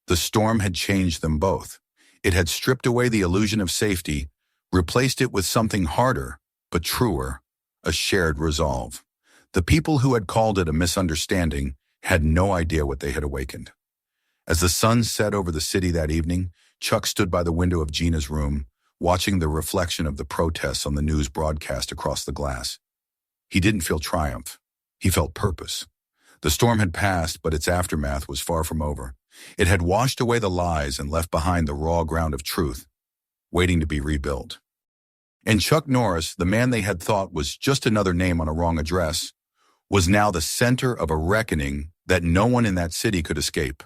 The storm had changed them both. It had stripped away the illusion of safety, replaced it with something harder, but truer, a shared resolve. The people who had called it a misunderstanding had no idea what they had awakened. As the sun set over the city that evening, Chuck stood by the window of Gina's room, watching the reflection of the protests on the news broadcast across the glass. He didn't feel triumph. He felt purpose. The storm had passed, but its aftermath was far from over. It had washed away the lies and left behind the raw ground of truth, waiting to be rebuilt. And Chuck Norris, the man they had thought was just another name on a wrong address, was now the center of a reckoning that no one in that city could escape.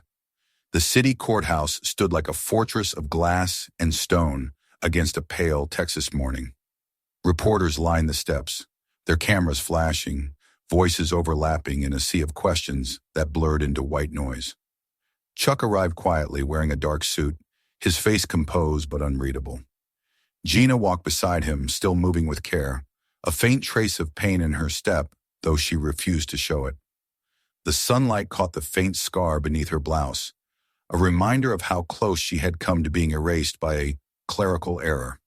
The city courthouse stood like a fortress of glass and stone against a pale Texas morning. Reporters lined the steps, their cameras flashing, voices overlapping in a sea of questions that blurred into white noise. Chuck arrived quietly, wearing a dark suit, his face composed but unreadable. Gina walked beside him, still moving with care, a faint trace of pain in her step, though she refused to show it. The sunlight caught the faint scar beneath her blouse, a reminder of how close she had come to being erased by a clerical error.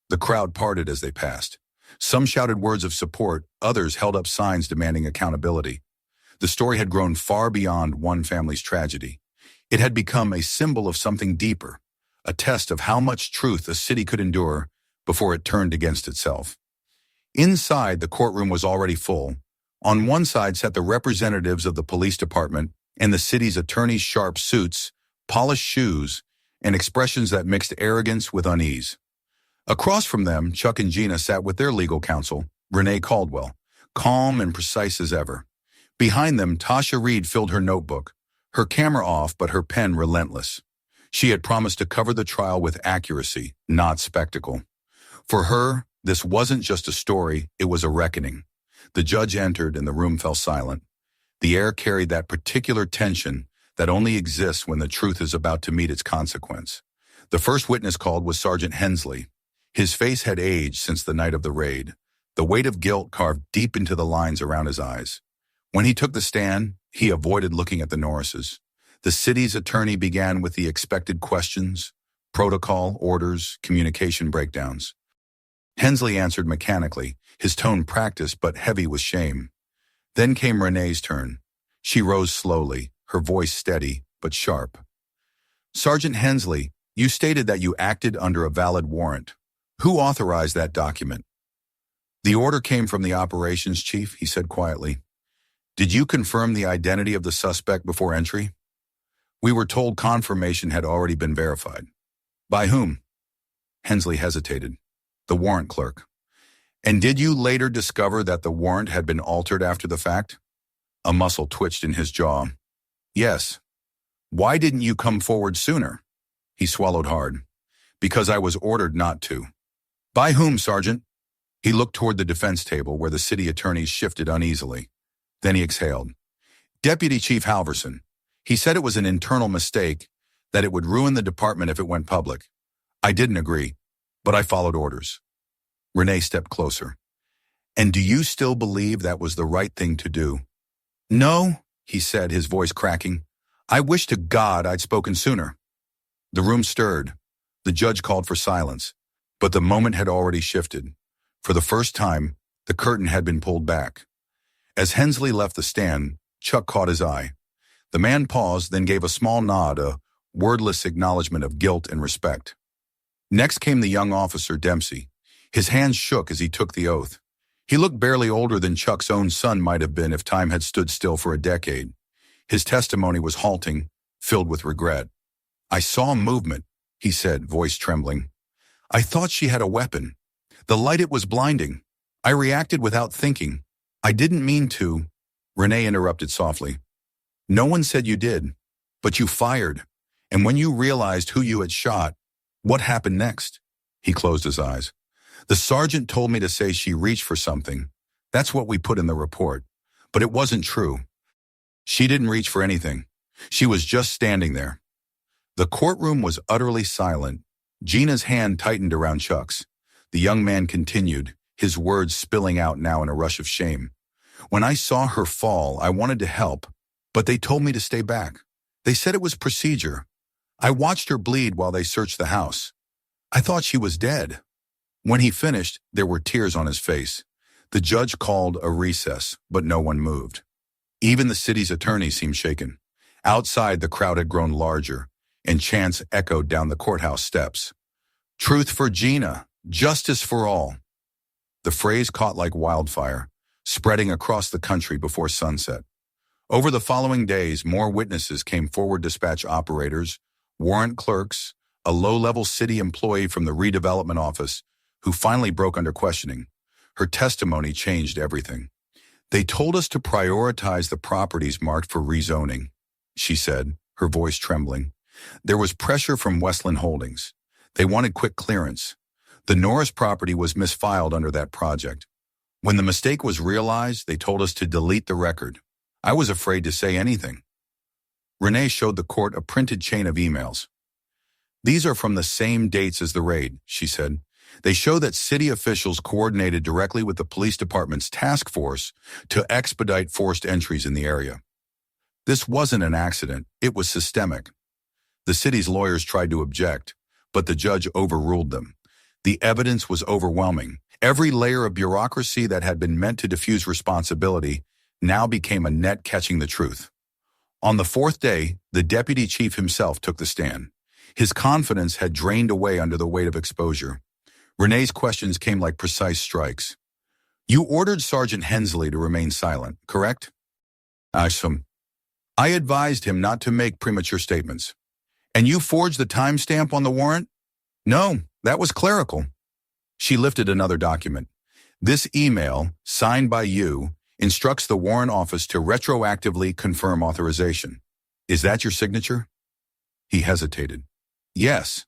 The crowd parted as they passed. Some shouted words of support, others held up signs demanding accountability. The story had grown far beyond one family's tragedy. It had become a symbol of something deeper, a test of how much truth a city could endure before it turned against itself. Inside, the courtroom was already full. On one side sat the representatives of the police department and the city's attorney's sharp suits, polished shoes, and expressions that mixed arrogance with unease. Across from them, Chuck and Gina sat with their legal counsel, Renee Caldwell, calm and precise as ever. Behind them, Tasha Reed filled her notebook, her camera off but her pen relentless. She had promised to cover the trial with accuracy, not spectacle. For her, this wasn't just a story, it was a reckoning. The judge entered and the room fell silent. The air carried that particular tension that only exists when the truth is about to meet its consequence. The first witness called was Sergeant Hensley. His face had aged since the night of the raid, the weight of guilt carved deep into the lines around his eyes. When he took the stand, he avoided looking at the Norrises. The city's attorney began with the expected questions, protocol, orders, communication breakdowns. Hensley answered mechanically, his tone practiced but heavy with shame. Then came Renee's turn. She rose slowly, her voice steady but sharp. Sergeant Hensley, you stated that you acted under a valid warrant. Who authorized that document? The order came from the operations chief, he said quietly. Did you confirm the identity of the suspect before entry? We were told confirmation had already been verified. By whom? Hensley hesitated. The warrant clerk. And did you later discover that the warrant had been altered after the fact? A muscle twitched in his jaw. Yes. Why didn't you come forward sooner? He swallowed hard. Because I was ordered not to. By whom, Sergeant? He looked toward the defense table where the city attorneys shifted uneasily. Then he exhaled. Deputy Chief Halverson. He said it was an internal mistake, that it would ruin the department if it went public. I didn't agree, but I followed orders. Renee stepped closer. And do you still believe that was the right thing to do? No, he said, his voice cracking. I wish to God I'd spoken sooner. The room stirred. The judge called for silence, but the moment had already shifted. For the first time, the curtain had been pulled back. As Hensley left the stand, Chuck caught his eye. The man paused, then gave a small nod, a wordless acknowledgement of guilt and respect. Next came the young officer, Dempsey. His hands shook as he took the oath. He looked barely older than Chuck's own son might have been if time had stood still for a decade. His testimony was halting, filled with regret. I saw movement, he said, voice trembling. I thought she had a weapon. The light, it was blinding. I reacted without thinking. I didn't mean to. Renee interrupted softly. No one said you did, but you fired. And when you realized who you had shot, what happened next? He closed his eyes. The sergeant told me to say she reached for something. That's what we put in the report. But it wasn't true. She didn't reach for anything. She was just standing there. The courtroom was utterly silent. Gina's hand tightened around Chuck's. The young man continued, his words spilling out now in a rush of shame. When I saw her fall, I wanted to help, but they told me to stay back. They said it was procedure. I watched her bleed while they searched the house. I thought she was dead. When he finished, there were tears on his face. The judge called a recess, but no one moved. Even the city's attorney seemed shaken. Outside, the crowd had grown larger. and chants echoed down the courthouse steps. Truth for Gina, justice for all. The phrase caught like wildfire, spreading across the country before sunset. Over the following days, more witnesses came forward: dispatch operators, warrant clerks, a low-level city employee from the redevelopment office who finally broke under questioning. Her testimony changed everything. They told us to prioritize the properties marked for rezoning, she said, her voice trembling. There was pressure from Westland Holdings. They wanted quick clearance. The Norris property was misfiled under that project. When the mistake was realized, they told us to delete the record. I was afraid to say anything. Renee showed the court a printed chain of emails. These are from the same dates as the raid, she said. They show that city officials coordinated directly with the police department's task force to expedite forced entries in the area. This wasn't an accident, it was systemic. The city's lawyers tried to object, but the judge overruled them. The evidence was overwhelming. Every layer of bureaucracy that had been meant to diffuse responsibility now became a net catching the truth. On the fourth day, the deputy chief himself took the stand. His confidence had drained away under the weight of exposure. Renee's questions came like precise strikes. You ordered Sergeant Hensley to remain silent, correct? I advised him not to make premature statements. And you forged the timestamp on the warrant? No, that was clerical. She lifted another document. This email, signed by you, instructs the warrant office to retroactively confirm authorization. Is that your signature? He hesitated. Yes.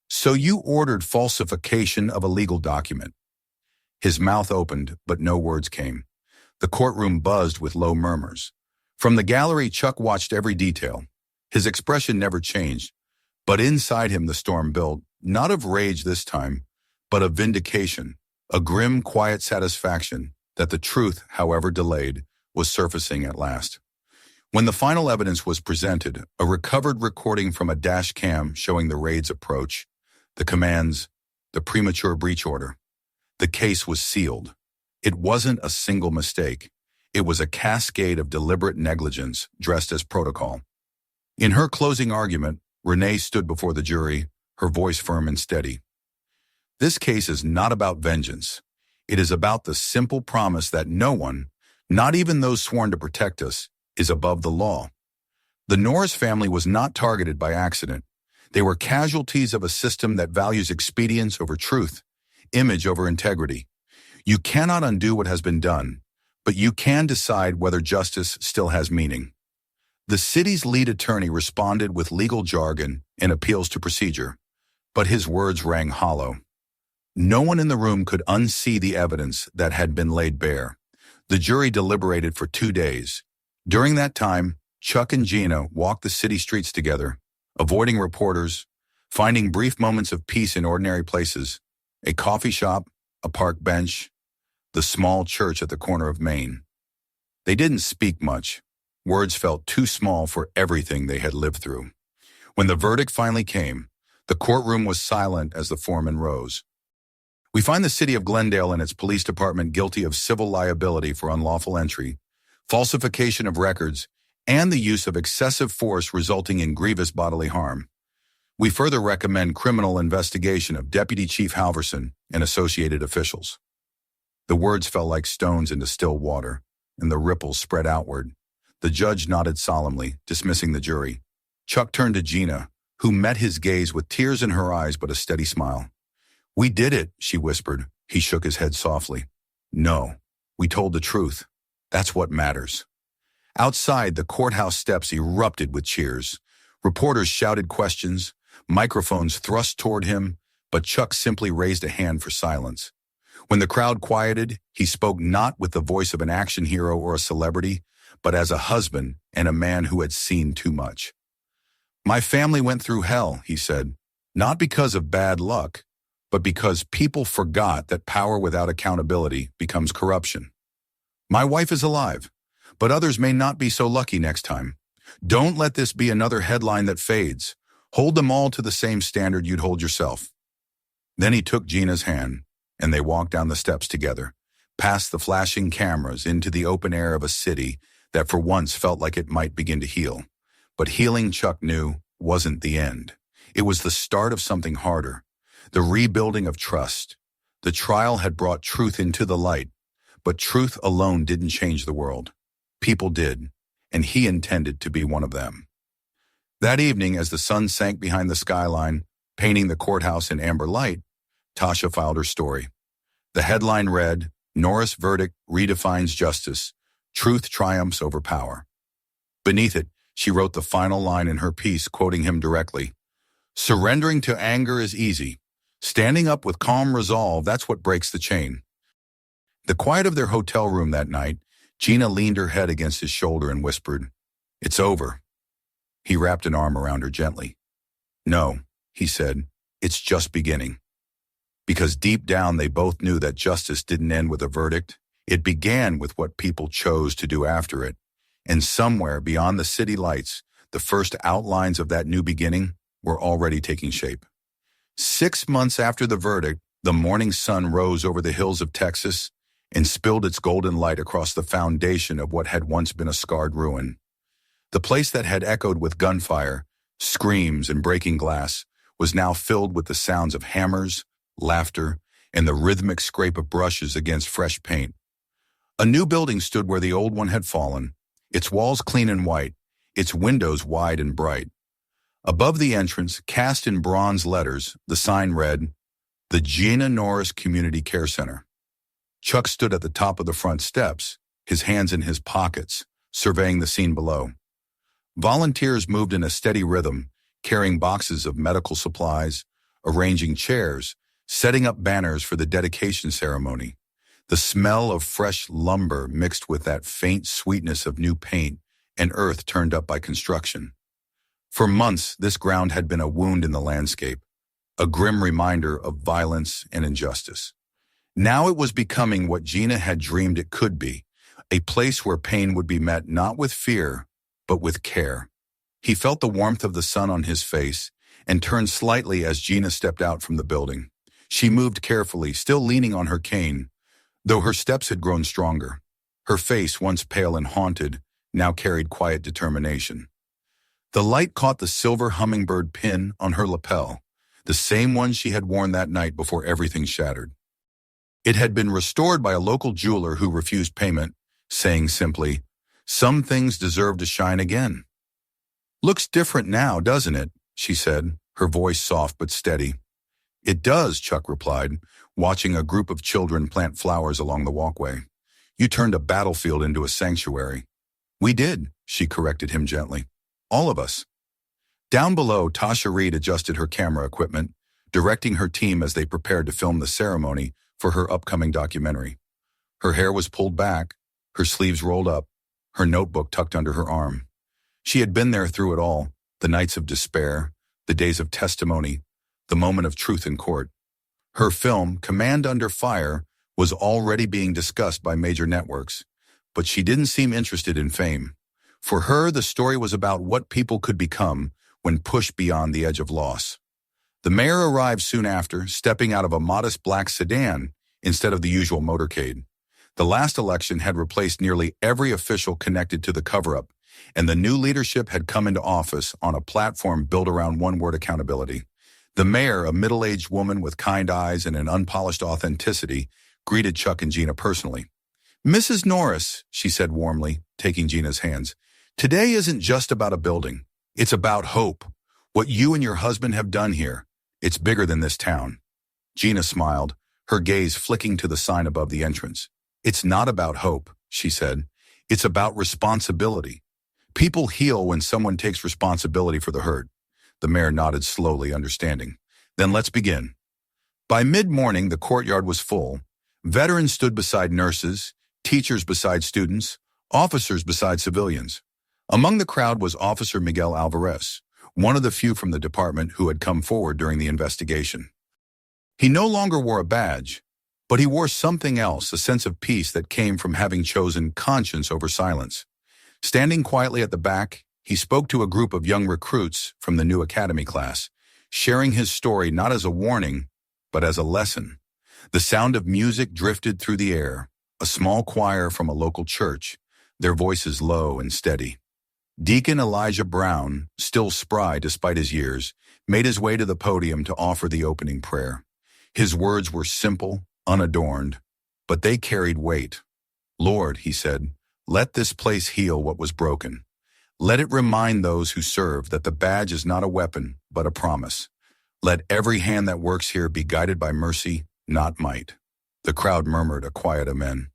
So you ordered falsification of a legal document. His mouth opened, but no words came. The courtroom buzzed with low murmurs. From the gallery, Chuck watched every detail. His expression never changed, but inside him the storm built, not of rage this time, but of vindication, a grim, quiet satisfaction that the truth, however delayed, was surfacing at last. When the final evidence was presented, a recovered recording from a dash cam showing the raid's approach, the commands, the premature breach order, the case was sealed. It wasn't a single mistake. It was a cascade of deliberate negligence dressed as protocol. In her closing argument, Renee stood before the jury, her voice firm and steady. This case is not about vengeance. It is about the simple promise that no one, not even those sworn to protect us, is above the law. The Norris family was not targeted by accident. They were casualties of a system that values expedience over truth, image over integrity. You cannot undo what has been done, but you can decide whether justice still has meaning. The city's lead attorney responded with legal jargon and appeals to procedure, but his words rang hollow. No one in the room could unsee the evidence that had been laid bare. The jury deliberated for 2 days. During that time, Chuck and Gina walked the city streets together, avoiding reporters, finding brief moments of peace in ordinary places, a coffee shop, a park bench, the small church at the corner of Main. They didn't speak much. Words felt too small for everything they had lived through. When the verdict finally came, the courtroom was silent as the foreman rose. We find the city of Glendale and its police department guilty of civil liability for unlawful entry, falsification of records, and the use of excessive force resulting in grievous bodily harm. We further recommend criminal investigation of Deputy Chief Halverson and associated officials. The words fell like stones into still water, and the ripples spread outward. The judge nodded solemnly, dismissing the jury. Chuck turned to Gina, who met his gaze with tears in her eyes but a steady smile. We did it, she whispered. He shook his head softly. No, we told the truth. That's what matters. Outside, the courthouse steps erupted with cheers. Reporters shouted questions, microphones thrust toward him, but Chuck simply raised a hand for silence. When the crowd quieted, he spoke not with the voice of an action hero or a celebrity, but as a husband and a man who had seen too much. My family went through hell, he said, not because of bad luck, but because people forgot that power without accountability becomes corruption. My wife is alive, but others may not be so lucky next time. Don't let this be another headline that fades. Hold them all to the same standard you'd hold yourself. Then he took Gina's hand, and they walked down the steps together, past the flashing cameras into the open air of a city that for once felt like it might begin to heal. But healing, Chuck knew, wasn't the end. It was the start of something harder, the rebuilding of trust. The trial had brought truth into the light, but truth alone didn't change the world. People did, and he intended to be one of them. That evening, as the sun sank behind the skyline, painting the courthouse in amber light, Tasha filed her story. The headline read, "Norris verdict redefines justice. Truth triumphs over power." Beneath it, she wrote the final line in her piece, quoting him directly. "Surrendering to anger is easy. Standing up with calm resolve, that's what breaks the chain." The quiet of their hotel room that night, Gina leaned her head against his shoulder and whispered, "It's over." He wrapped an arm around her gently. "No," he said, "it's just beginning." Because deep down they both knew that justice didn't end with a verdict. It began with what people chose to do after it. And somewhere beyond the city lights, the first outlines of that new beginning were already taking shape. 6 months after the verdict, the morning sun rose over the hills of Texas and spilled its golden light across the foundation of what had once been a scarred ruin. The place that had echoed with gunfire, screams, and breaking glass was now filled with the sounds of hammers, laughter, and the rhythmic scrape of brushes against fresh paint. A new building stood where the old one had fallen, its walls clean and white, its windows wide and bright. Above the entrance, cast in bronze letters, the sign read, "The Gina Norris Community Care Center." Chuck stood at the top of the front steps, his hands in his pockets, surveying the scene below. Volunteers moved in a steady rhythm, carrying boxes of medical supplies, arranging chairs, setting up banners for the dedication ceremony. The smell of fresh lumber mixed with that faint sweetness of new paint and earth turned up by construction. For months, this ground had been a wound in the landscape, a grim reminder of violence and injustice. Now it was becoming what Gina had dreamed it could be, a place where pain would be met not with fear, but with care. He felt the warmth of the sun on his face and turned slightly as Gina stepped out from the building. She moved carefully, still leaning on her cane, though her steps had grown stronger. Her face, once pale and haunted, now carried quiet determination. The light caught the silver hummingbird pin on her lapel, the same one she had worn that night before everything shattered. It had been restored by a local jeweler who refused payment, saying simply, "Some things deserve to shine again." "Looks different now, doesn't it?" she said, her voice soft but steady. "It does," Chuck replied, watching a group of children plant flowers along the walkway. "You turned a battlefield into a sanctuary." "We did," she corrected him gently. "All of us." Down below, Tasha Reed adjusted her camera equipment, directing her team as they prepared to film the ceremony for her upcoming documentary. Her hair was pulled back, her sleeves rolled up, her notebook tucked under her arm. She had been there through it all, the nights of despair, the days of testimony, the moment of truth in court. Her film, Command Under Fire, was already being discussed by major networks, but she didn't seem interested in fame. For her, the story was about what people could become when pushed beyond the edge of loss. The mayor arrived soon after, stepping out of a modest black sedan instead of the usual motorcade. The last election had replaced nearly every official connected to the cover-up, and the new leadership had come into office on a platform built around one-word accountability. The mayor, a middle-aged woman with kind eyes and an unpolished authenticity, greeted Chuck and Gina personally. "Mrs. Norris," she said warmly, taking Gina's hands, "today isn't just about a building. It's about hope. What you and your husband have done here, it's bigger than this town." Gina smiled, her gaze flicking to the sign above the entrance. "It's not about hope," she said. "It's about responsibility. People heal when someone takes responsibility for the hurt." The mayor nodded slowly, understanding. "Then let's begin." By mid-morning, the courtyard was full. Veterans stood beside nurses, teachers beside students, officers beside civilians. Among the crowd was Officer Miguel Alvarez, one of the few from the department who had come forward during the investigation. He no longer wore a badge, but he wore something else, a sense of peace that came from having chosen conscience over silence. Standing quietly at the back, he spoke to a group of young recruits from the new academy class, sharing his story not as a warning, but as a lesson. The sound of music drifted through the air, a small choir from a local church, their voices low and steady. Deacon Elijah Brown, still spry despite his years, made his way to the podium to offer the opening prayer. His words were simple, unadorned, but they carried weight. "Lord," he said, "let this place heal what was broken. Let it remind those who serve that the badge is not a weapon, but a promise. Let every hand that works here be guided by mercy, not might." The crowd murmured a quiet amen.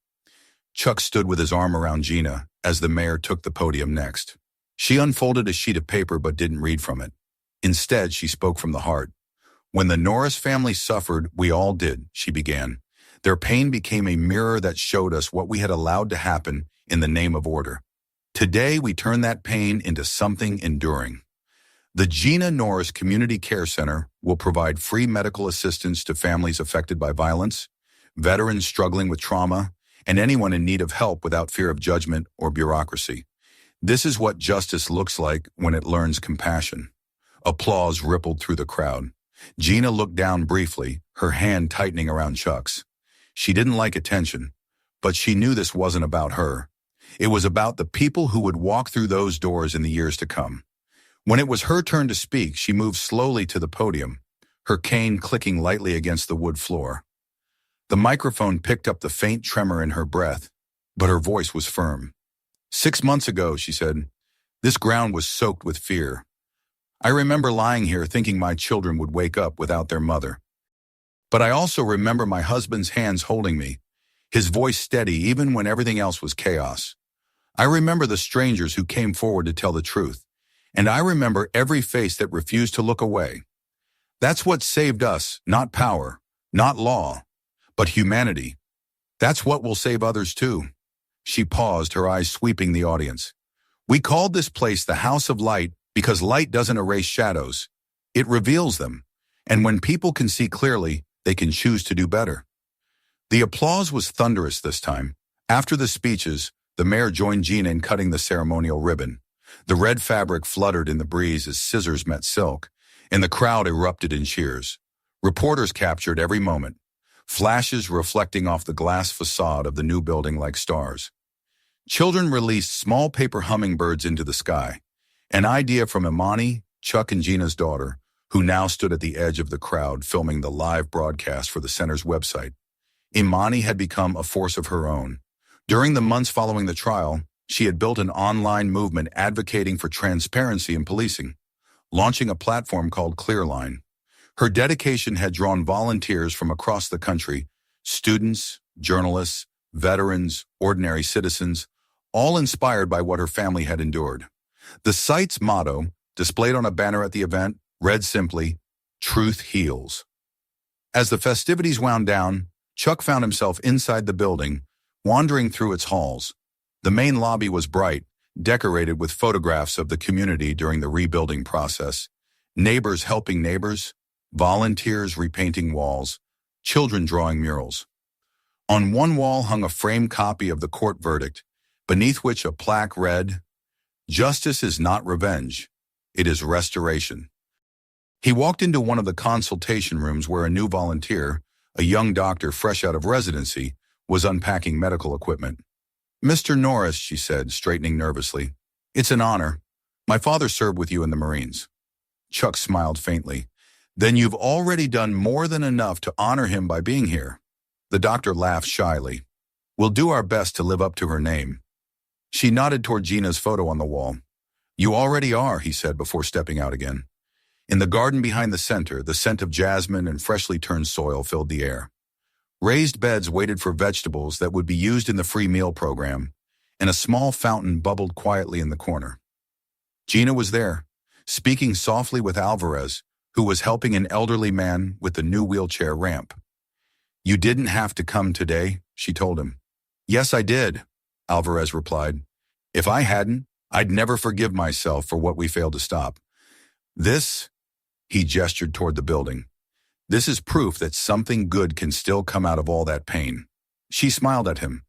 Chuck stood with his arm around Gina as the mayor took the podium next. She unfolded a sheet of paper but didn't read from it. Instead, she spoke from the heart. "When the Norris family suffered, we all did," she began. "Their pain became a mirror that showed us what we had allowed to happen in the name of order. Today, we turn that pain into something enduring. The Gina Norris Community Care Center will provide free medical assistance to families affected by violence, veterans struggling with trauma, and anyone in need of help without fear of judgment or bureaucracy. This is what justice looks like when it learns compassion." Applause rippled through the crowd. Gina looked down briefly, her hand tightening around Chuck's. She didn't like attention, but she knew this wasn't about her. It was about the people who would walk through those doors in the years to come. When it was her turn to speak, she moved slowly to the podium, her cane clicking lightly against the wood floor. The microphone picked up the faint tremor in her breath, but her voice was firm. "6 months ago," she said, "this ground was soaked with fear. I remember lying here thinking my children would wake up without their mother. But I also remember my husband's hands holding me, his voice steady even when everything else was chaos. I remember the strangers who came forward to tell the truth, and I remember every face that refused to look away. That's what saved us, not power, not law, but humanity. That's what will save others too." She paused, her eyes sweeping the audience. "We called this place the House of Light because light doesn't erase shadows. It reveals them. And when people can see clearly, they can choose to do better." The applause was thunderous this time. After the speeches, the mayor joined Gina in cutting the ceremonial ribbon. The red fabric fluttered in the breeze as scissors met silk, and the crowd erupted in cheers. Reporters captured every moment, flashes reflecting off the glass facade of the new building like stars. Children released small paper hummingbirds into the sky, an idea from Imani, Chuck and Gina's daughter, who now stood at the edge of the crowd filming the live broadcast for the center's website. Imani had become a force of her own. During the months following the trial, she had built an online movement advocating for transparency in policing, launching a platform called Clearline. Her dedication had drawn volunteers from across the country, students, journalists, veterans, ordinary citizens, all inspired by what her family had endured. The site's motto, displayed on a banner at the event, read simply, "Truth heals." As the festivities wound down, Chuck found himself inside the building, wandering through its halls. The main lobby was bright, decorated with photographs of the community during the rebuilding process, neighbors helping neighbors, volunteers repainting walls, children drawing murals. On one wall hung a framed copy of the court verdict, beneath which a plaque read, "Justice is not revenge, it is restoration." He walked into one of the consultation rooms where a new volunteer, a young doctor fresh out of residency, was unpacking medical equipment. "Mr. Norris," she said, straightening nervously, "it's an honor. My father served with you in the Marines." Chuck smiled faintly. "Then you've already done more than enough to honor him by being here." The doctor laughed shyly. "We'll do our best to live up to her name." She nodded toward Gina's photo on the wall. "You already are," he said before stepping out again. In the garden behind the center, the scent of jasmine and freshly turned soil filled the air. Raised beds waited for vegetables that would be used in the free meal program, and a small fountain bubbled quietly in the corner. Gina was there, speaking softly with Alvarez, who was helping an elderly man with the new wheelchair ramp. "You didn't have to come today," she told him. "Yes, I did," Alvarez replied. "If I hadn't, I'd never forgive myself for what we failed to stop. This," he gestured toward the building, "this is proof that something good can still come out of all that pain." She smiled at him.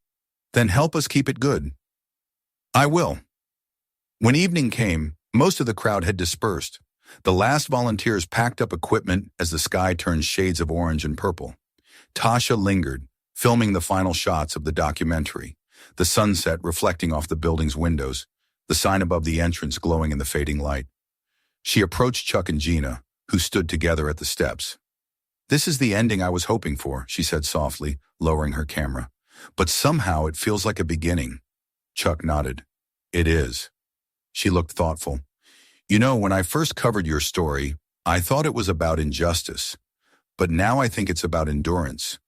"Then help us keep it good." "I will." When evening came, most of the crowd had dispersed. The last volunteers packed up equipment as the sky turned shades of orange and purple. Tasha lingered, filming the final shots of the documentary, the sunset reflecting off the building's windows. the sign above the entrance glowing in the fading light. She approached Chuck and Gina, who stood together at the steps. "This is the ending I was hoping for," she said softly, lowering her camera. "But somehow it feels like a beginning." Chuck nodded. "It is." She looked thoughtful. "You know, when I first covered your story, I thought it was about injustice. But now I think it's about endurance.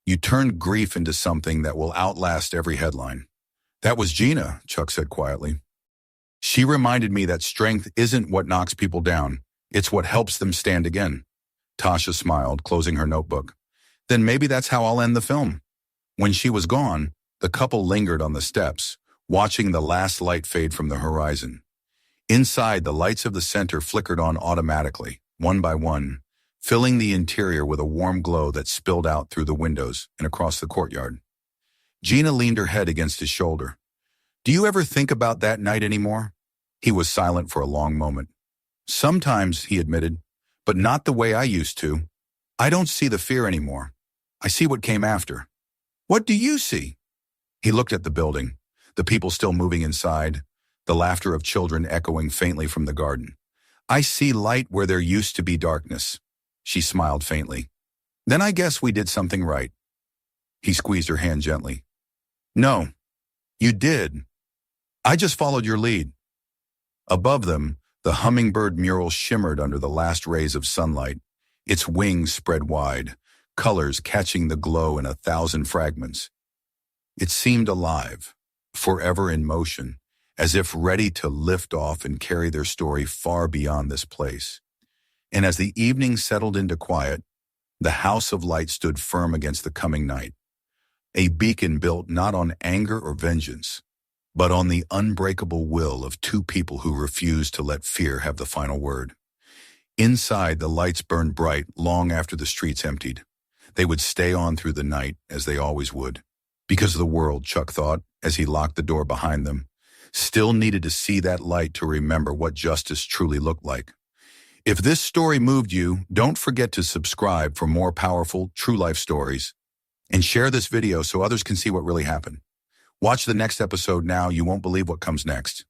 You turned grief into something that will outlast every headline." "That was Gina," Chuck said quietly. "She reminded me that strength isn't what knocks people down. It's what helps them stand again." Tasha smiled, closing her notebook. "Then maybe that's how I'll end the film." When she was gone, the couple lingered on the steps, watching the last light fade from the horizon. Inside, the lights of the center flickered on automatically, one by one, filling the interior with a warm glow that spilled out through the windows and across the courtyard. Gina leaned her head against his shoulder. "Do you ever think about that night anymore?" He was silent for a long moment. "Sometimes," he admitted, "but not the way I used to. I don't see the fear anymore. I see what came after." "What do you see?" He looked at the building, the people still moving inside, the laughter of children echoing faintly from the garden. "I see light where there used to be darkness." She smiled faintly. "Then I guess we did something right." He squeezed her hand gently. "No, you did. I just followed your lead." Above them, the hummingbird mural shimmered under the last rays of sunlight, its wings spread wide, colors catching the glow in 1,000 fragments. It seemed alive, forever in motion, as if ready to lift off and carry their story far beyond this place. And as the evening settled into quiet, the house of light stood firm against the coming night, a beacon built not on anger or vengeance, but on the unbreakable will of two people who refused to let fear have the final word. Inside, the lights burned bright long after the streets emptied. They would stay on through the night, as they always would, because the world, Chuck thought, as he locked the door behind them, still needed to see that light to remember what justice truly looked like. If this story moved you, don't forget to subscribe for more powerful, true life stories, and share this video so others can see what really happened. Watch the next episode now. You won't believe what comes next.